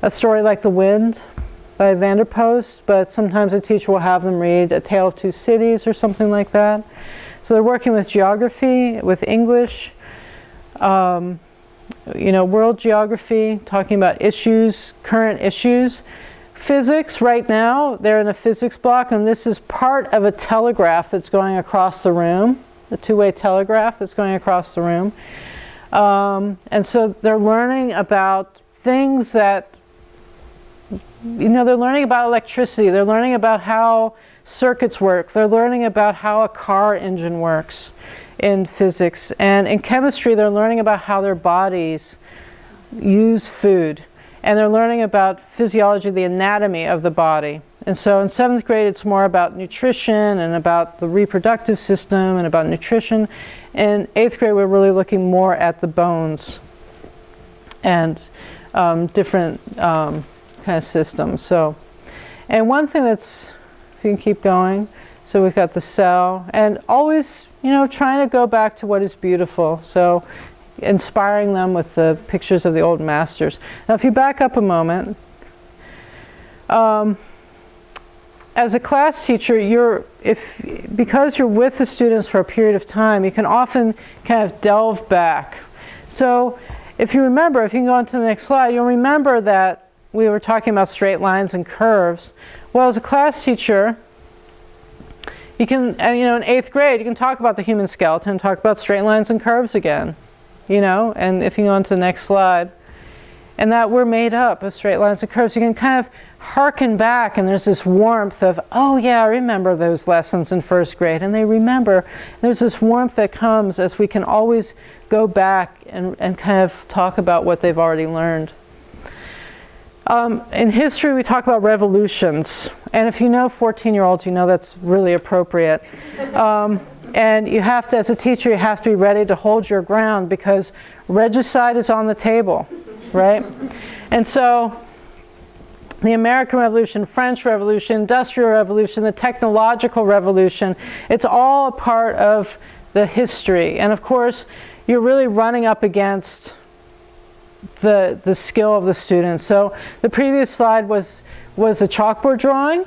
a story like The Wind by Vanderpost, but sometimes a teacher will have them read A Tale of Two Cities or something like that. So they're working with geography, with English, world geography, talking about issues, current issues. Physics, right now, they're in a physics block, and this is part of a telegraph that's going across the room, a two-way telegraph that's going across the room. And so they're learning about things that, they're learning about electricity, they're learning about how circuits work, they're learning about how a car engine works in physics. And in chemistry, they're learning about how their bodies use food. And they're learning about physiology, the anatomy of the body. And so in 7th grade, it's more about nutrition and about the reproductive system and about nutrition. In 8th grade, we're really looking more at the bones and different kind of systems. So, and one thing that's, if you can keep going, so we've got the cell, and always, trying to go back to what is beautiful. So inspiring them with the pictures of the old masters. Now if you back up a moment, as a class teacher, because you're with the students for a period of time, you can often kind of delve back. So if you remember, if you can go on to the next slide, you'll remember that we were talking about straight lines and curves. Well, as a class teacher, you can, in 8th grade, you can talk about the human skeleton, talk about straight lines and curves again. And if you go on to the next slide, and that we're made up of straight lines and curves, you can kind of hearken back, and there's this warmth of, oh yeah, I remember those lessons in 1st grade, and they remember. There's this warmth that comes as we can always go back and kind of talk about what they've already learned. In history, we talk about revolutions, and if you know 14-year-olds, you know that's really appropriate. And you have to, as a teacher, you have to be ready to hold your ground because regicide is on the table, right? And so the American Revolution, French Revolution, Industrial Revolution, the Technological Revolution, it's all a part of the history. And of course, you're really running up against the skill of the students. So the previous slide was a chalkboard drawing.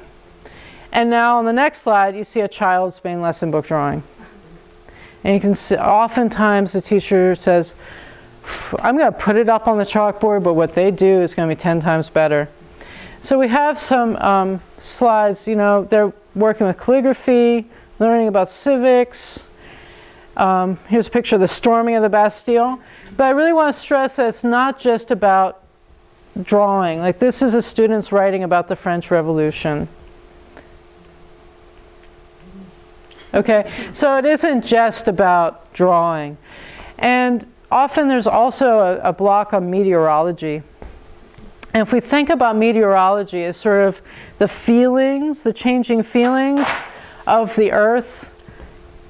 And now on the next slide, you see a child's main lesson book drawing. And you can see, oftentimes the teacher says, I'm going to put it up on the chalkboard, but what they do is going to be 10 times better. So we have some slides, you know, they're working with calligraphy, learning about civics. Here's a picture of the storming of the Bastille. But I really want to stress that it's not just about drawing. Like, this is a student's writing about the French Revolution. Okay, so it isn't just about drawing. And often there's also a block on meteorology. And if we think about meteorology as sort of the feelings, the changing feelings of the earth,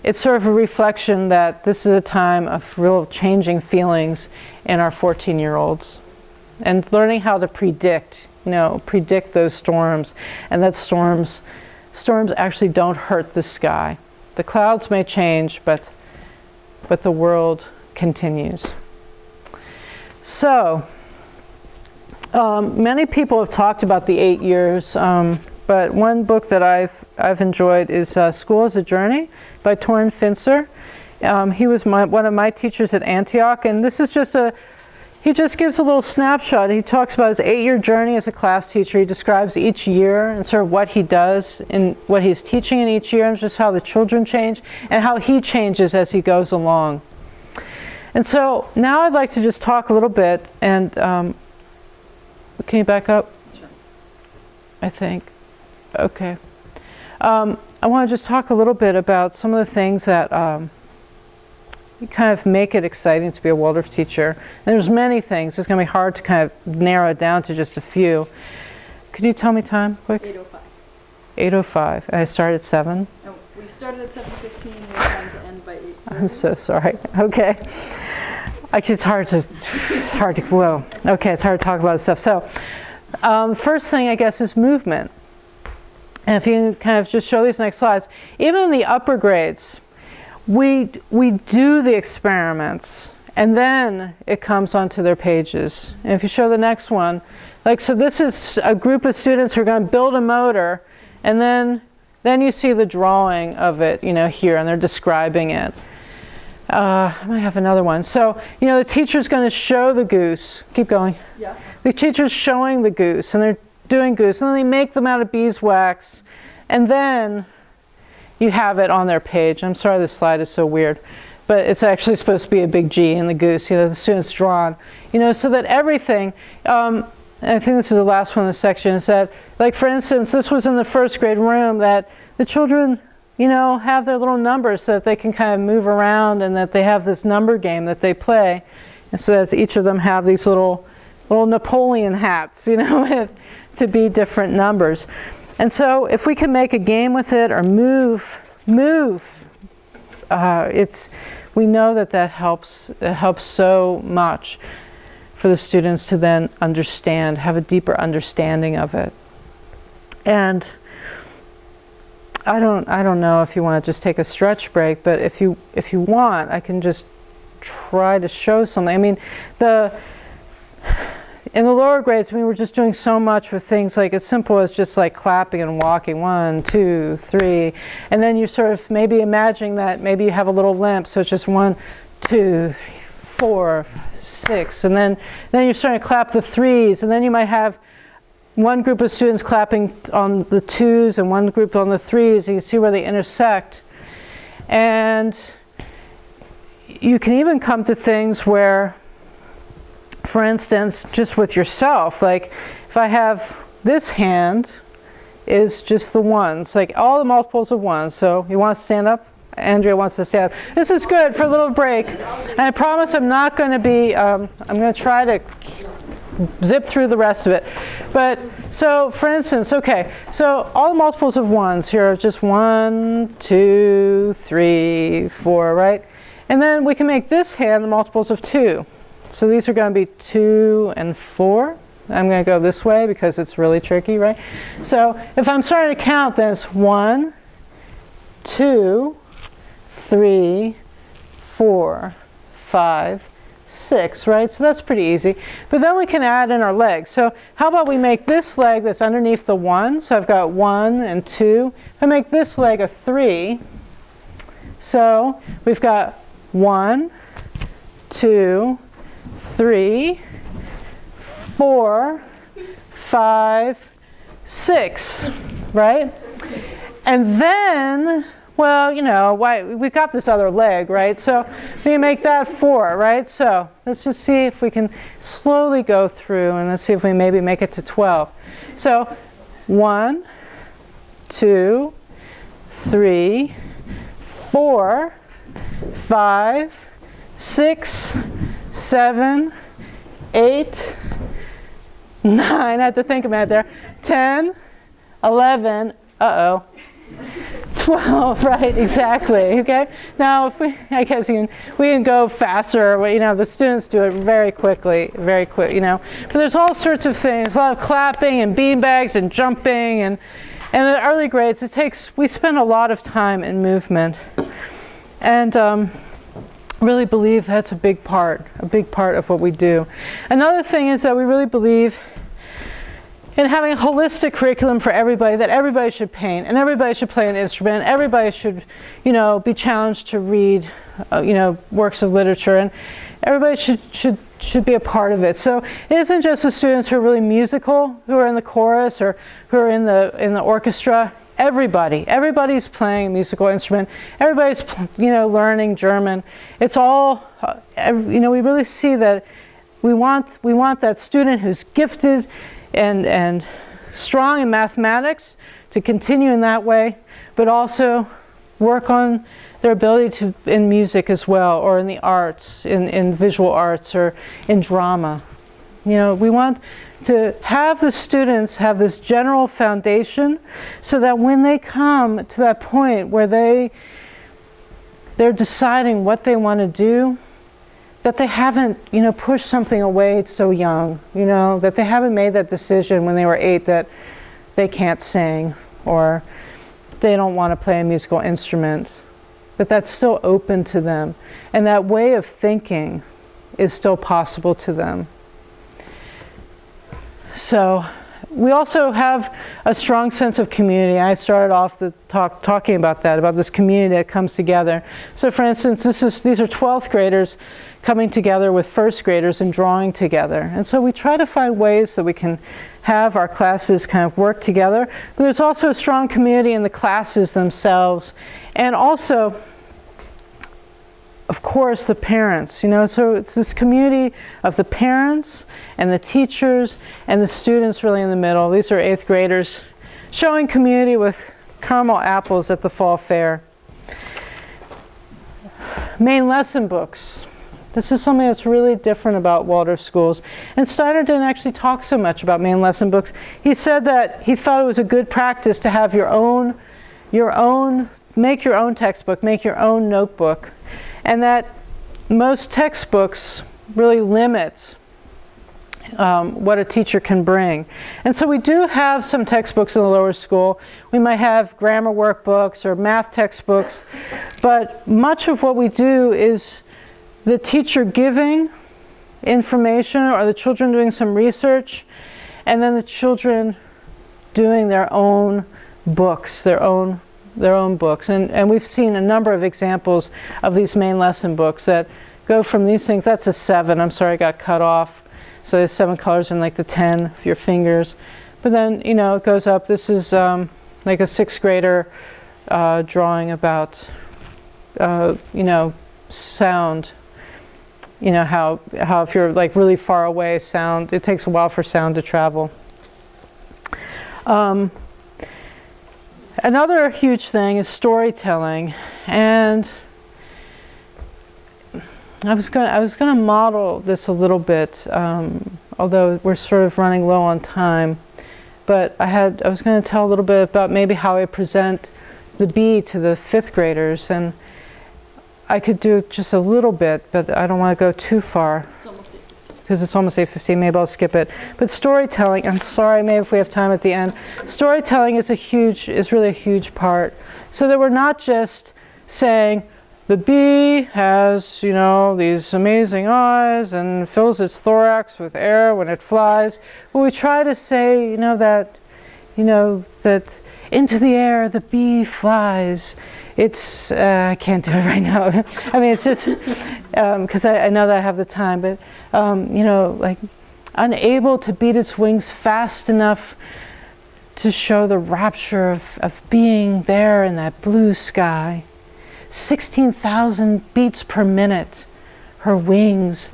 it's sort of a reflection that this is a time of real changing feelings in our 14-year-olds. And learning how to predict, you know, predict those storms, and that storms actually don't hurt the sky. The clouds may change, but the world continues. So, many people have talked about the 8 years, but one book that I've enjoyed is School as a Journey by Torrin Finzer. He was one of my teachers at Antioch, and this is just he just gives a little snapshot. He talks about his 8-year journey as a class teacher. He describes each year and sort of what he does and what he's teaching in each year, and just how the children change and how he changes as he goes along. And so now I'd like to just talk a little bit, and can you back up?
Sure.
I think. Okay. I want to just talk a little bit about some of the things that kind of make it exciting to be a Waldorf teacher. And there's many things. It's going to be hard to kind of narrow it down to just a few. Could you tell me time, quick?
8:05.
8:05. And I started at 7?
No, we started at 7:15. We're trying to end by 8:30.
I'm so sorry. Okay. It's hard to, whoa. Okay, it's hard to talk about this stuff. So, first thing, I guess, is movement. And if you can kind of just show these next slides, even in the upper grades, we do the experiments, and then it comes onto their pages. And if you show the next one, like, so this is a group of students who are going to build a motor, and then you see the drawing of it, you know, here, and they're describing it. I might have another one. So, you know, the teacher's going to show the goose. Keep going.
Yeah.
The teacher's showing the goose, and they're doing goose, and then they make them out of beeswax, and then you have it on their page. I'm sorry this slide is so weird, but it's actually supposed to be a big G in the goose, you know, the student's drawn, you know, so that everything, and I think this is the last one in the section, is that, like, for instance, this was in the first grade room, that the children, you know, have their little numbers so that they can kind of move around, and that they have this number game that they play, and so as each of them have these little Napoleon hats, you know, to be different numbers. And so if we can make a game with it, or move, we know that helps. It helps so much for the students to then understand, have a deeper understanding of it. And I don't know if you want to just take a stretch break, but if you want, I can just try to show something. I mean, in the lower grades, we were just doing so much with things like as simple as just like clapping and walking, 1, 2, 3, and then you're sort of maybe imagining that maybe you have a little limp, so it's just 1, 2, 3, 4, 6, and then you're starting to clap the 3s, and then you might have one group of students clapping on the 2s and one group on the 3s, and you see where they intersect. And you can even come to things where, for instance, just with yourself, like if I have this hand is just the ones, like all the multiples of 1. So you want to stand up? Andrea wants to stand up. This is good for a little break. And I promise I'm not going to be, I'm going to try to zip through the rest of it. But so for instance, okay, so all the multiples of 1s here are just 1, 2, 3, 4, right? And then we can make this hand the multiples of 2. So these are going to be 2 and 4. I'm going to go this way because it's really tricky, right? So if I'm starting to count, then it's 1, 2, 3, 4, 5, 6, right? So that's pretty easy. But then we can add in our legs. So how about we make this leg that's underneath the 1? So I've got 1 and 2. If I make this leg a 3, So we've got 1, 2, 3, 4, 5, 6, right? And then, well, you know, we've got this other leg, right? So we make that 4, right? So let's just see if we can slowly go through, and let's see if we maybe make it to 12. So 1, 2, 3, 4, 5, 6, 7, 8, 9, I had to think about it there, 10, 11, 12, right, exactly, okay? Now, if I guess we can go faster, you know, the students do it very quickly, you know. But there's all sorts of things, a lot of clapping and beanbags and jumping, and in the early grades, we spend a lot of time in movement. And really believe that's a big part of what we do. Another thing is that we really believe in having a holistic curriculum for everybody, that everybody should paint, and everybody should play an instrument, and everybody should, you know, be challenged to read, you know, works of literature, and everybody should be a part of it. So it isn't just the students who are really musical, who are in the chorus, or who are in the orchestra. Everybody's playing a musical instrument. Everybody's, you know, learning German. It's all, you know, we really see that we want that student who's gifted and strong in mathematics to continue in that way, but also work on their ability in music as well, or in the arts, in visual arts, or in drama. You know, we want to have the students have this general foundation so that when they come to that point where they're deciding what they want to do, that they haven't, you know, pushed something away so young, you know, that they haven't made that decision when they were 8 that they can't sing or they don't want to play a musical instrument, but that's still open to them. And that way of thinking is still possible to them. So we also have a strong sense of community. I started off the talking about that, about this community that comes together. So for instance, these are 12th graders coming together with first graders and drawing together. And so we try to find ways that we can have our classes kind of work together. But there's also a strong community in the classes themselves. And also, of course, the parents, you know, so it's this community of the parents and the teachers and the students really in the middle. These are 8th graders showing community with caramel apples at the fall fair. Main lesson books. This is something that's really different about Waldorf schools. And Steiner didn't actually talk so much about main lesson books. He said that he thought it was a good practice to have make your own textbook, make your own notebook. And that most textbooks really limit what a teacher can bring. And so we do have some textbooks in the lower school. We might have grammar workbooks or math textbooks, but much of what we do is the teacher giving information or the children doing some research, and then the children doing their own books, their own books. And we've seen a number of examples of these main lesson books that go from these things. That's a 7. I'm sorry, I got cut off. So there's 7 colors and like the 10 of your fingers. But then, you know, it goes up. This is like a 6th grader drawing about, you know, sound. You know, how if you're like really far away, sound, it takes a while for sound to travel. Another huge thing is storytelling, and I was going to model this a little bit, although we're sort of running low on time. But I was going to tell a little bit about maybe how I present the bee to the 5th graders, and I could do just a little bit, but I don't want to go too far. Because it's almost 8:15, maybe I'll skip it. But storytelling, I'm sorry, maybe if we have time at the end. Storytelling is really a huge part. So that we're not just saying, the bee has, you know, these amazing eyes and fills its thorax with air when it flies. But we try to say, that into the air, the bee flies. It's, I can't do it right now. I mean, it's just, because I know that I have the time, but, you know, like unable to beat its wings fast enough to show the rapture of being there in that blue sky. 16,000 beats per minute, her wings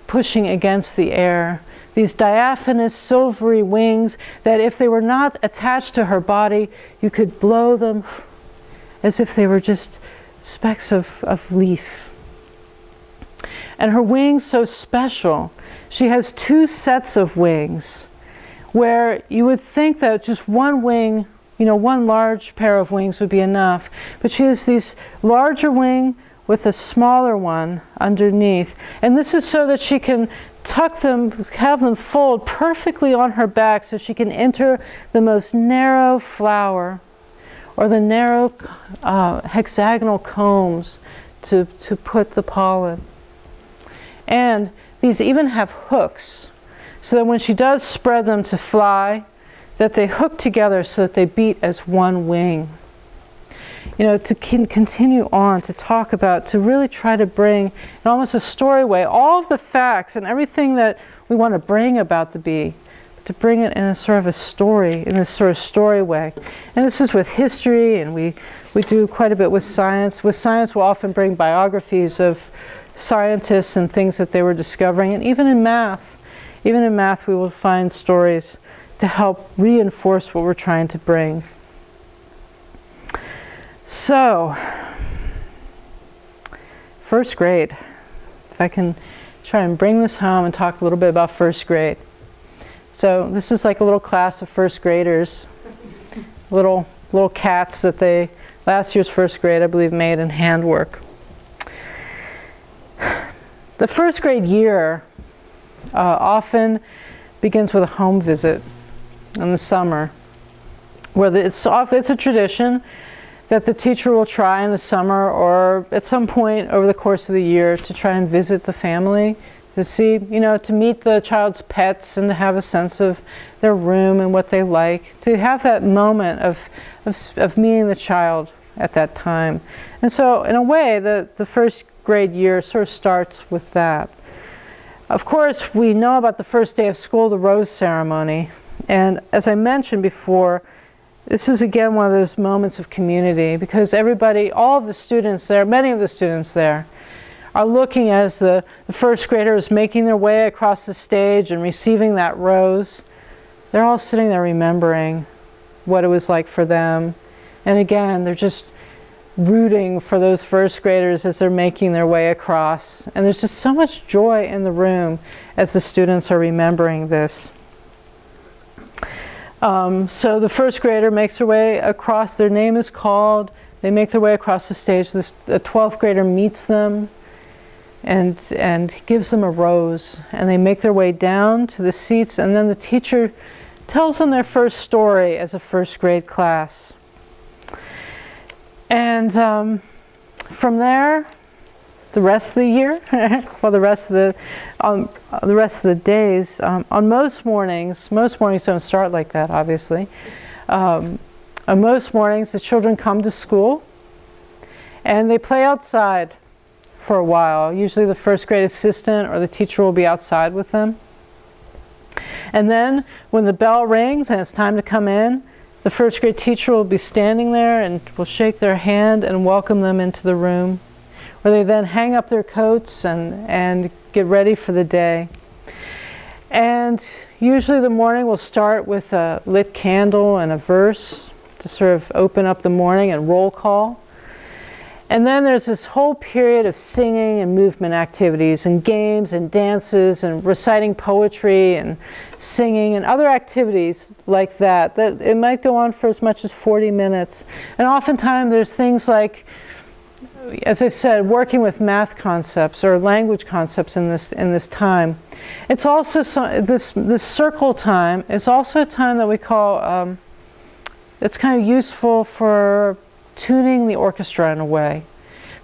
pushing against the air. These diaphanous silvery wings that if they were not attached to her body, you could blow them as if they were just specks of leaf. And her wings so special. She has 2 sets of wings where you would think that just one wing, you know, one large pair of wings would be enough. But she has these larger wing with a smaller one underneath. And this is so that she can tuck them, have them fold perfectly on her back so she can enter the most narrow flower or the narrow hexagonal combs to put the pollen. And these even have hooks so that when she does spread them to fly, that they hook together so that they beat as one wing. You know, to continue on, to talk about, to really try to bring, in almost a story way, all of the facts and everything that we want to bring about the bee, to bring it in a sort of a story, in this sort of story way. And this is with history, and we do quite a bit with science. With science, we'll often bring biographies of scientists and things that they were discovering, and even in math. Even in math, we will find stories to help reinforce what we're trying to bring. So, first grade. If I can try and bring this home and talk a little bit about first grade. So this is like a little class of first graders, little cats that they, last year's first grade, I believe, made in handwork. The first grade year often begins with a home visit in the summer, where it's a tradition that the teacher will try in the summer or at some point over the course of the year to try and visit the family, to see, you know, to meet the child's pets and to have a sense of their room and what they like, to have that moment of meeting the child at that time. And so in a way, the first grade year sort of starts with that. Of course, we know about the first day of school, the rose ceremony. And as I mentioned before, this is again one of those moments of community because everybody, all of the students there, many of the students there, are looking as the first graders making their way across the stage and receiving that rose. They're all sitting there remembering what it was like for them. And again, they're just rooting for those first graders as they're making their way across. And there's just so much joy in the room as the students are remembering this. So the first grader makes their way across, their name is called, they make their way across the stage, the 12th grader meets them and gives them a rose, and they make their way down to the seats, and then the teacher tells them their first story as a first grade class. And from there, the rest of the year, well, the rest of the days, on most mornings don't start like that, obviously. On most mornings, the children come to school and they play outside for a while. Usually the first grade assistant or the teacher will be outside with them. And then when the bell rings and it's time to come in, the first grade teacher will be standing there and will shake their hand and welcome them into the room, where they then hang up their coats and get ready for the day. And usually the morning will start with a lit candle and a verse to sort of open up the morning and roll call. And then there's this whole period of singing and movement activities and games and dances and reciting poetry and singing and other activities like that, that it might go on for as much as 40 minutes. And oftentimes there's things like, as I said, working with math concepts or language concepts in this time. It's also this circle time is also a time that we call it's kind of useful for tuning the orchestra in a way,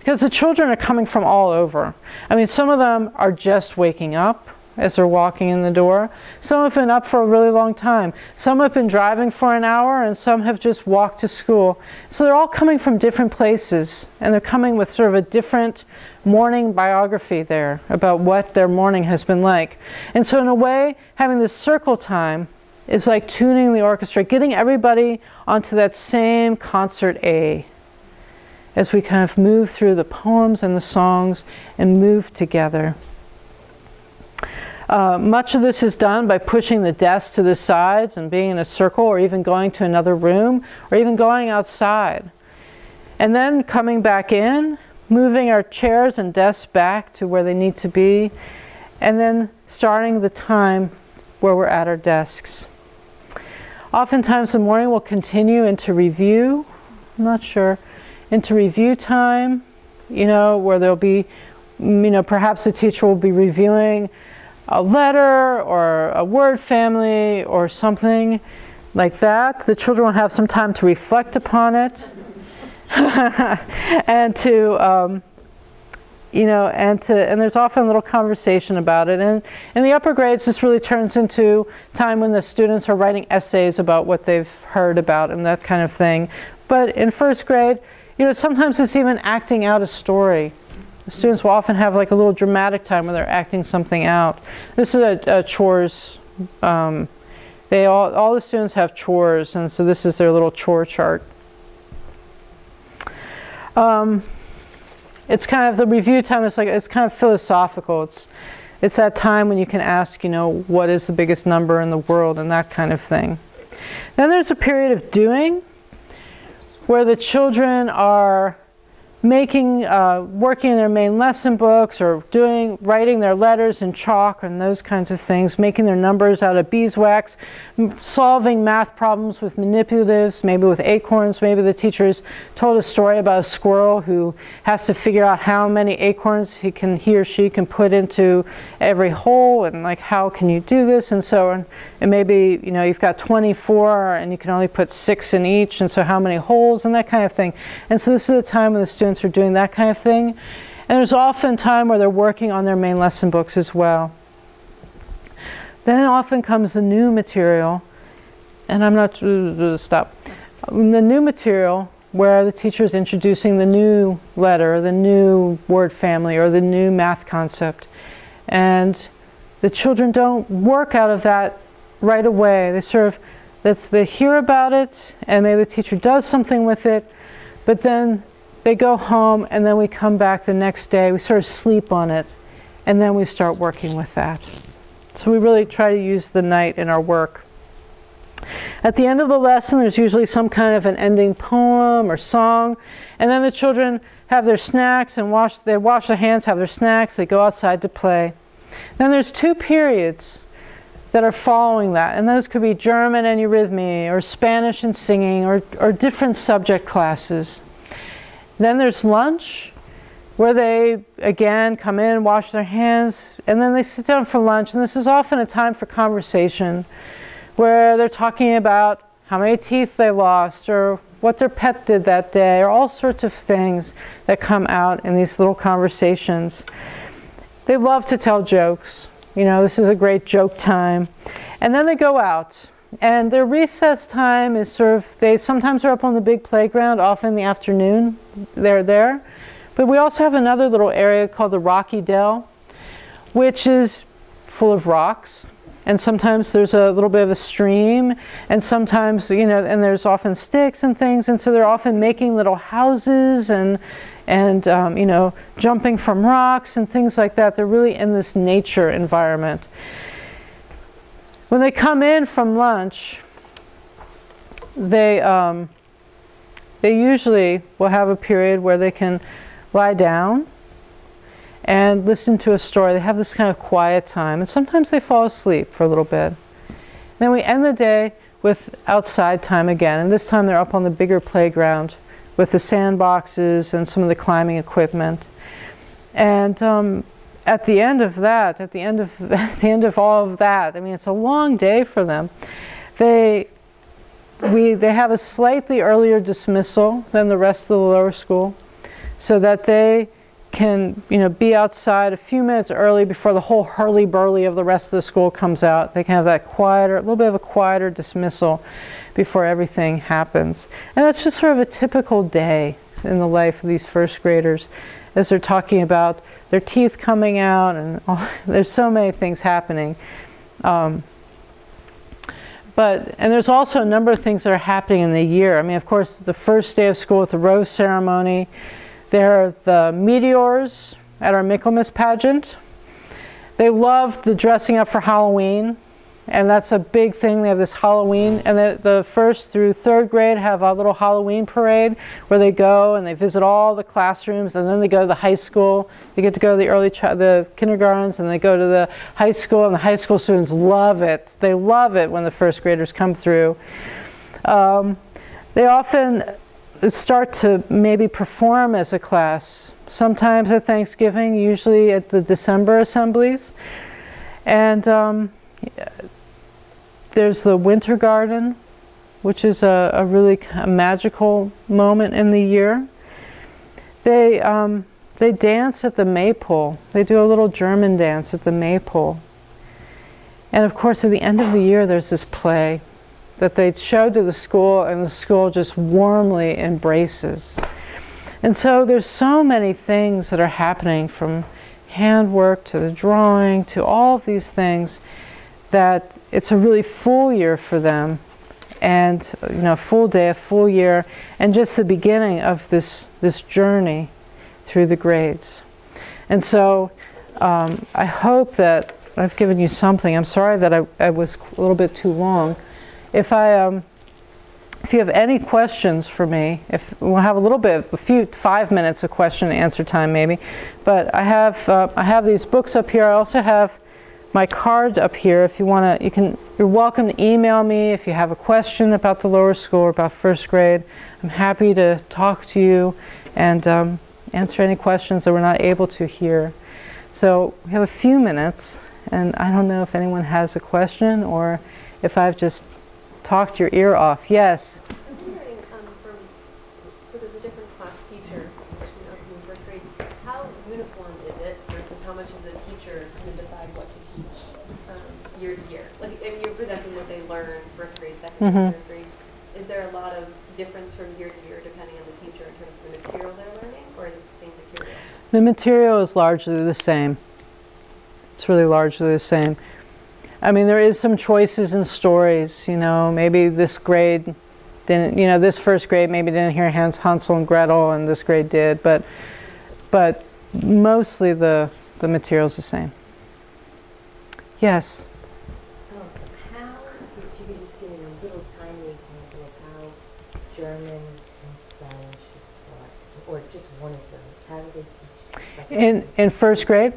because the children are coming from all over. I mean, some of them are just waking up, as they're walking in the door. Some have been up for a really long time. Some have been driving for an hour, and some have just walked to school. So they're all coming from different places, and they're coming with sort of a different morning biography there about what their morning has been like. And so in a way, having this circle time is like tuning the orchestra, getting everybody onto that same concert A as we kind of move through the poems and the songs and move together. Much of this is done by pushing the desks to the sides and being in a circle, or even going to another room, or even going outside. And then coming back in, moving our chairs and desks back to where they need to be, and then starting the time where we're at our desks. Oftentimes the morning will continue into review. I'm not sure. Into review time, where there'll be, perhaps the teacher will be reviewing a letter or a word family or something like that. The children will have some time to reflect upon it and and there's often a little conversation about it. And in the upper grades, this really turns into time when the students are writing essays about what they've heard about and that kind of thing. But in first grade, sometimes it's even acting out a story. The students will often have like a little dramatic time where they're acting something out. This is a chores. All the students have chores, and so this is their little chore chart. It's kind of the review time. It's kind of philosophical. It's that time when you can ask, what is the biggest number in the world, and that kind of thing. Then there's a period of doing, where the children are working in their main lesson books, or writing their letters in chalk and those kinds of things, making their numbers out of beeswax, solving math problems with manipulatives, maybe with acorns. Maybe the teacher's told a story about a squirrel who has to figure out how many acorns he or she can put into every hole, and like, how can you do this, and so on. And maybe, you've got 24 and you can only put 6 in each, and so how many holes, and that kind of thing. And so this is a time when the students are doing that kind of thing. And there's often time where they're working on their main lesson books as well. Then often comes the new material, and I'm not, stop. The new material where the teacher is introducing the new letter, the new word family, or the new math concept. And the children don't work out of that right away. They hear about it, and maybe the teacher does something with it, but then they go home, and then we come back the next day. We sort of sleep on it, and then we start working with that. So we really try to use the night in our work. At the end of the lesson, there's usually some kind of an ending poem or song, and then the children have their snacks and wash their hands, have their snacks, they go outside to play. Then there's 2 periods that are following that, and those could be German and eurythmy, or Spanish and singing, or different subject classes. Then there's lunch, where they, again, come in, wash their hands, and then they sit down for lunch. And this is often a time for conversation, where they're talking about how many teeth they lost, or what their pet did that day, or all sorts of things that come out in these little conversations. They love to tell jokes. This is a great joke time. And then they go out. And their recess time is they sometimes are up on the big playground, often in the afternoon, they're there. But we also have another little area called the Rocky Dell, which is full of rocks. And sometimes there's a little bit of a stream, and sometimes, and there's often sticks and things, and so they're often making little houses and jumping from rocks and things like that. They're really in this nature environment. When they come in from lunch, they usually will have a period where they can lie down and listen to a story. They have this kind of quiet time, and sometimes they fall asleep for a little bit. Then we end the day with outside time again, and this time they're up on the bigger playground with the sandboxes and some of the climbing equipment. And at the end of that, at the end of all of that, it's a long day for them. They have a slightly earlier dismissal than the rest of the lower school, so that they can, be outside a few minutes early before the whole hurly-burly of the rest of the school comes out. They can have that quieter, a little bit of a quieter dismissal before everything happens. And that's just sort of a typical day in the life of these first graders as they're talking about their teeth coming out, and there's so many things happening. And there's also a number of things that are happening in the year. I mean, of course, the first day of school with the rose ceremony. There are the meteors at our Michaelmas pageant. They love the dressing up for Halloween, and that's a big thing. They have this Halloween, and the first through third grade have a little Halloween parade where they go and they visit all the classrooms, and then they go to the high school. They get to go to the kindergartens, and they go to the high school, and the high school students love it. They love it when the first graders come through. They often start to maybe perform as a class, sometimes at Thanksgiving, usually at the December assemblies. And there's the winter garden, which is a really magical moment in the year. They dance at the maypole. They do a little German dance at the maypole. And of course, at the end of the year, there's this play that they show to the school, and the school just warmly embraces. And so there's so many things that are happening, from handwork to the drawing to all of these things, that it's a really full year for them, and a full day, a full year, and just the beginning of this journey through the grades. And so I hope that I've given you something. I'm sorry that I was a little bit too long. If you have any questions for me, we'll have a few 5 minutes of question and answer time maybe, but I have these books up here. I also have my cards up here. If you want to, you're welcome to email me if you have a question about the lower school or about first grade. I'm happy to talk to you and answer any questions that we're not able to here. So we have a few minutes, and I don't know if anyone has a question or if I've just talked your ear off. Yes?
I'm wondering, so there's a different class teacher in first grade. How uniform is it versus how much is the teacher going to decide what to teach year to year? Like, if you're presenting what they learn first grade, second grade, third grade, is there a lot of difference from year to year depending on the teacher in terms of the material they're learning, or is it the same material?
The material is largely the same. It's really largely the same. I mean, there is some choices in stories, maybe this grade didn't, this first grade maybe didn't hear Hansel and Gretel, and this grade did, but mostly the material's the same. Yes?
How, if you could just give me a little tiny example of how German and Spanish is taught, or just one of those, how do they teach?
In first grade?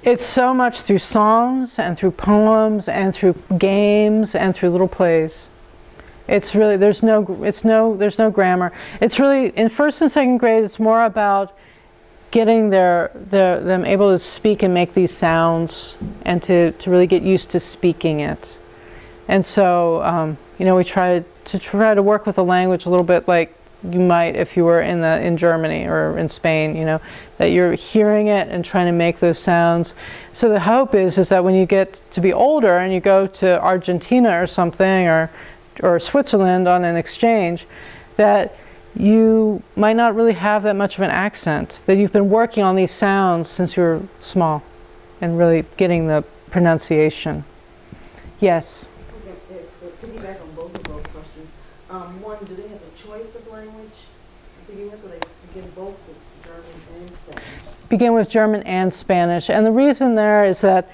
It's so much through songs and through poems and through games and through little plays. It's really, there's no grammar. It's really, in first and second grade, it's more about getting them able to speak and make these sounds, and to really get used to speaking it. And so, we try to work with the language a little bit like you might if you were in Germany or in Spain, that you're hearing it and trying to make those sounds. So the hope is that when you get to be older and you go to Argentina or something, or Switzerland on an exchange, that you might not really have that much of an accent, that you've been working on these sounds since you were small and really getting the pronunciation. Yes?
Piggyback on both of those questions. One, do they have a choice of language to begin with, or they begin both with German and Spanish?
Begin with German and Spanish. And the reason there is that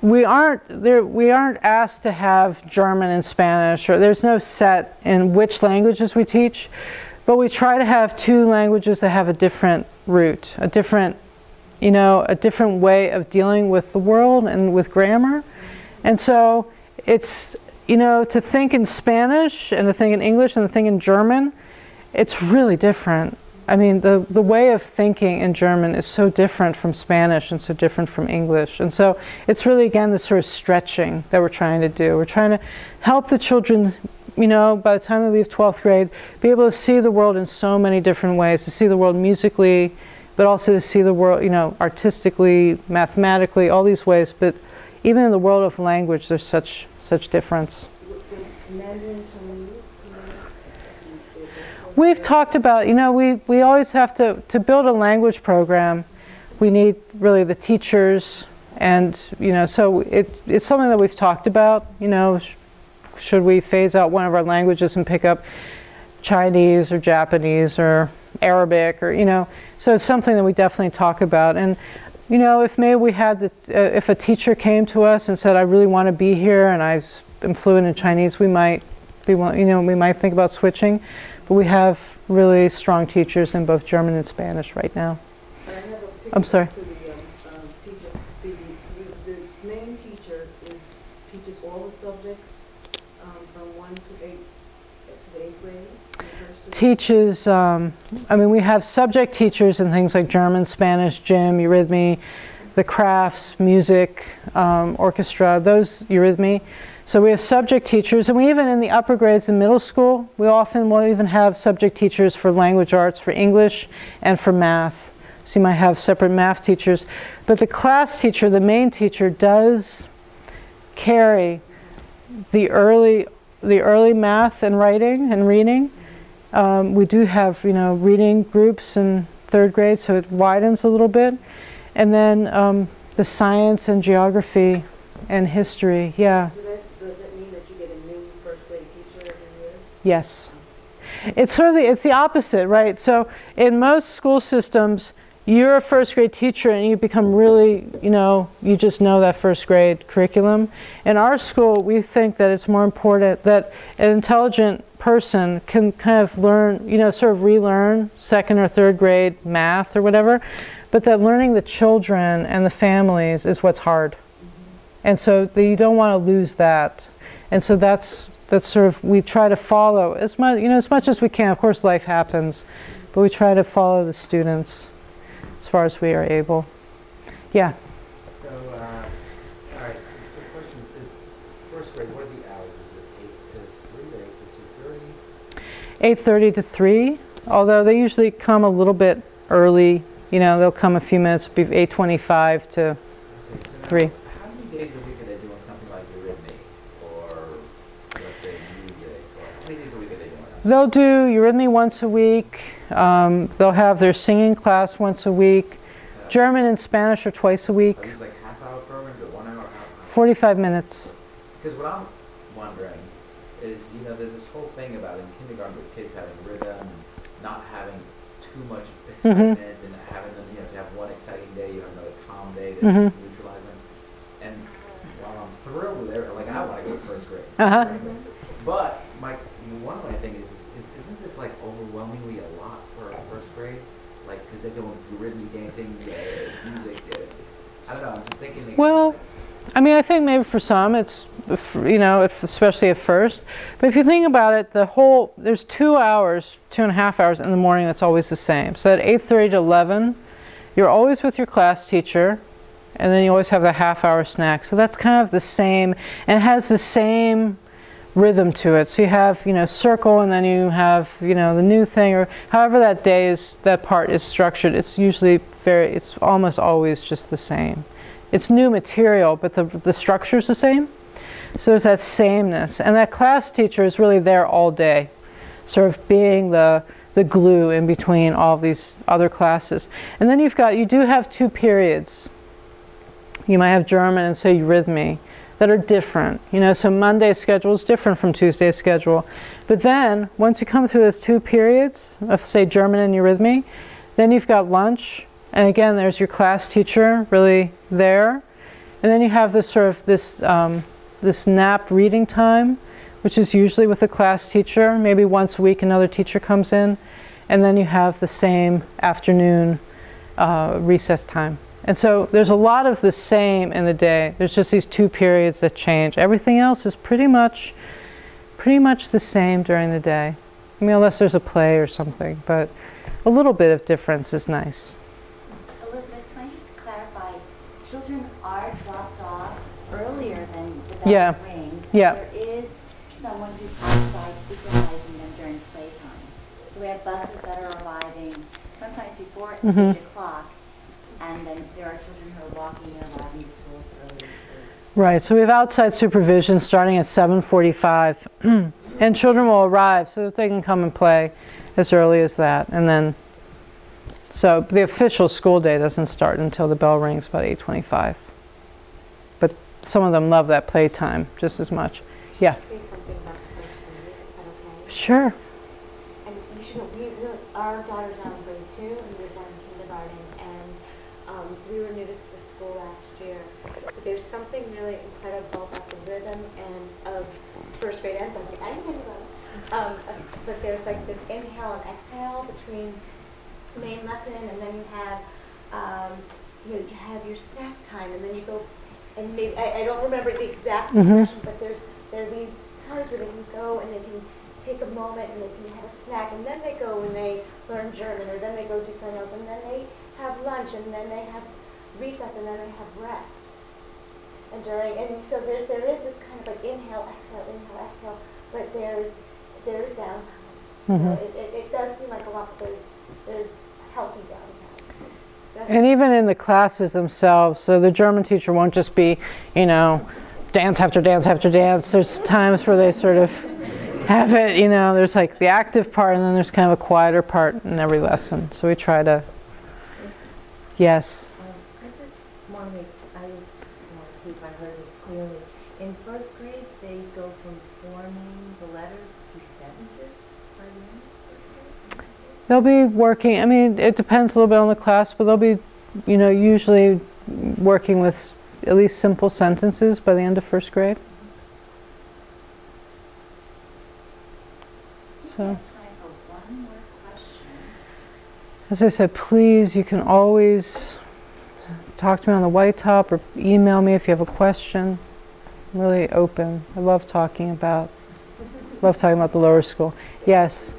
we aren't asked to have German and Spanish, or there's no set in which languages we teach, but we try to have two languages that have a different root, a different way of dealing with the world and with grammar. And so it's, to think in Spanish and to think in English and to think in German, it's really different. I mean, the way of thinking in German is so different from Spanish and so different from English. And so it's really, again, this sort of stretching that we're trying to do. We're trying to help the children you know, by the time they leave 12th grade, be able to see the world in so many different ways, to see the world musically, but also to see the world, you know, artistically, mathematically, all these ways. But even in the world of language, there's such difference.
Mandarin Chinese?
We've talked about, you know, we always have to build a language program, we need really the teachers, and, you know, so it's something that we've talked about, you know, should we phase out one of our languages and pick up Chinese or Japanese or Arabic, or, you know, so it's something that we definitely talk about. And, you know, if maybe we had, if a teacher came to us and said, I really want to be here and I'm fluent in Chinese, we might be, you know, we might think about switching. But we have really strong teachers in both German and Spanish right now. I'm sorry.
To the teacher. The main teacher teaches all the subjects from 1 to 8 to the 8th grade.
Teaches, I mean, we have subject teachers in things like German, Spanish, gym, eurythmy, the crafts, music, orchestra, those eurythmy. So we have subject teachers, and we even in the upper grades in middle school, we often will even have subject teachers for language arts, for English, and for math. So you might have separate math teachers. But the class teacher, the main teacher, does carry the early math and writing and reading. We do have, you know, reading groups in 3rd grade, so it widens a little bit. And then the science and geography and history, yeah.
Does it mean that you get a new 1st grade teacher every year?
Yes. It's sort of it's the opposite, right? So in most school systems, you're a 1st grade teacher and you become really, you know, you just know that 1st grade curriculum. In our school, we think that it's more important that an intelligent person can kind of learn, you know, sort of relearn 2nd or 3rd grade math or whatever, but that learning the children and the families is what's hard. And so you don't want to lose that. And so that's sort of, we try to follow as much, you know, as much as we can. Of course, life happens, but we try to follow the students as far as we are able. Yeah.
So, all right. So, question is, 1st grade, what are the hours? Is it 8 to 3 or 8 to 2:30?
8:30 to 3. Although they usually come a little bit early. You know, they'll come a few minutes, be 8:25 to
Okay, so
3.
now, how many days a week are they doing something like eurythmy or, let's say, music? Or how many days a week are they doing that?
They'll do eurythmy once a week. They'll have their singing class once a week. German and Spanish are twice a week.
Are these like half-hour programs or 1 hour?
45 minutes.
Because what I'm wondering is, you know, there's this whole thing about in kindergarten with kids having rhythm, not having too much excitement, and having them, you know, to have one exciting day, you have another calm day to just neutralize them. And while I'm thrilled with it, like I want to go to 1st grade. But one of my things is isn't this like overwhelmingly a lot for 1st grade? Like, because they're doing rhythmic dancing, music. I don't know. I'm just thinking.
Well, I mean, I think maybe for some it's, you know, especially at first. But if you think about it, there's 2 hours, 2.5 hours in the morning that's always the same. So at 8:30 to 11, you're always with your class teacher, and then you always have a half-hour snack. So that's kind of the same, and it has the same rhythm to it. So you have, you know, circle, and then you have, you know, the new thing, or however that day is, that part is structured. It's usually it's almost always just the same. It's new material, but the structure's the same. So there's that sameness. And that class teacher is really there all day, sort of being the glue in between all these other classes. And then you do have 2 periods. You might have German and say eurythmy that are different. You know, so Monday's schedule is different from Tuesday's schedule. But then, once you come through those 2 periods of, say, German and eurythmy, then you've got lunch. And again, there's your class teacher really there. And then you have this sort of this nap reading time, which is usually with a class teacher. Maybe once a week another teacher comes in. And then you have the same afternoon recess time. And so there's a lot of the same in the day. There's just these 2 periods that change. Everything else is pretty much the same during the day. I mean, unless there's a play or something, but a little bit of difference is nice.
Elizabeth, can I just clarify? Children are dropped off earlier than the
Yeah.
bell rings.
Yeah.
There is someone who's outside supervising them during playtime. So we have buses that are arriving sometimes before 8 o'clock, and then there are children who are walking and arriving to schools early.
Right, so we have outside supervision starting at 7:45, and children will arrive so that they can come and play as early as that. And then, so the official school day doesn't start until the bell rings about 8:25. But some of them love that playtime just as much. Yeah.
Say something about the first grade, is that okay?
Sure.
And you should know, our daughter's now in grade 2 and we're down in kindergarten, and we were new to the school last year. But there's something really incredible about the rhythm and of first grade and something. I didn't think about it. But there's like this inhale and exhale between the main lesson, and then you have you have your snack time, and then you go, and maybe I don't remember the exact progression, but there are these times where they can go and they can take a moment and they can have a snack, and then they go and they learn German, or then they go do something else, and then they have lunch, and then they have recess, and then they have rest. And so there is this kind of like inhale, exhale, but there's downtime. You know, it does seem like a lot, but there's healthy downtime.
And even in the classes themselves, so the German teacher won't just be, you know, dance after dance after dance. There's times where they sort of have it, you know, there's like the active part, and then there's kind of a quieter part in every lesson. So we try to, yes.
I just want to see if I heard this clearly. In first grade, they go from forming the letters to sentences by the end of first grade?
They'll be working, I mean, it depends a little bit on the class, but they'll be, you know, usually working with at least simple sentences by the end of first grade. So, as I said, please, you can always talk to me on the white top or email me if you have a question. I'm really open. I love talking about the lower school. Yes?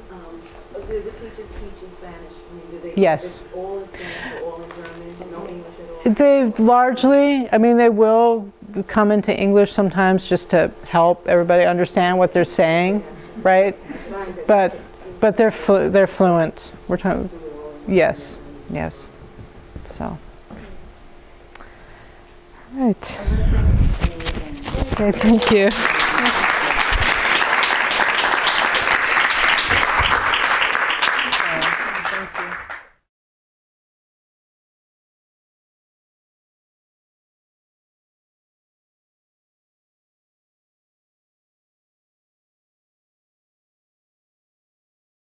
Do the teachers teach in Spanish? I mean, do they?
Yes.
It's all in Spanish or all in German? No English at all?
They largely, I mean, they will come into English sometimes just to help everybody understand what they're saying, right? But they're fluent. We're talking, yes, yes. So, all right. Okay, thank you.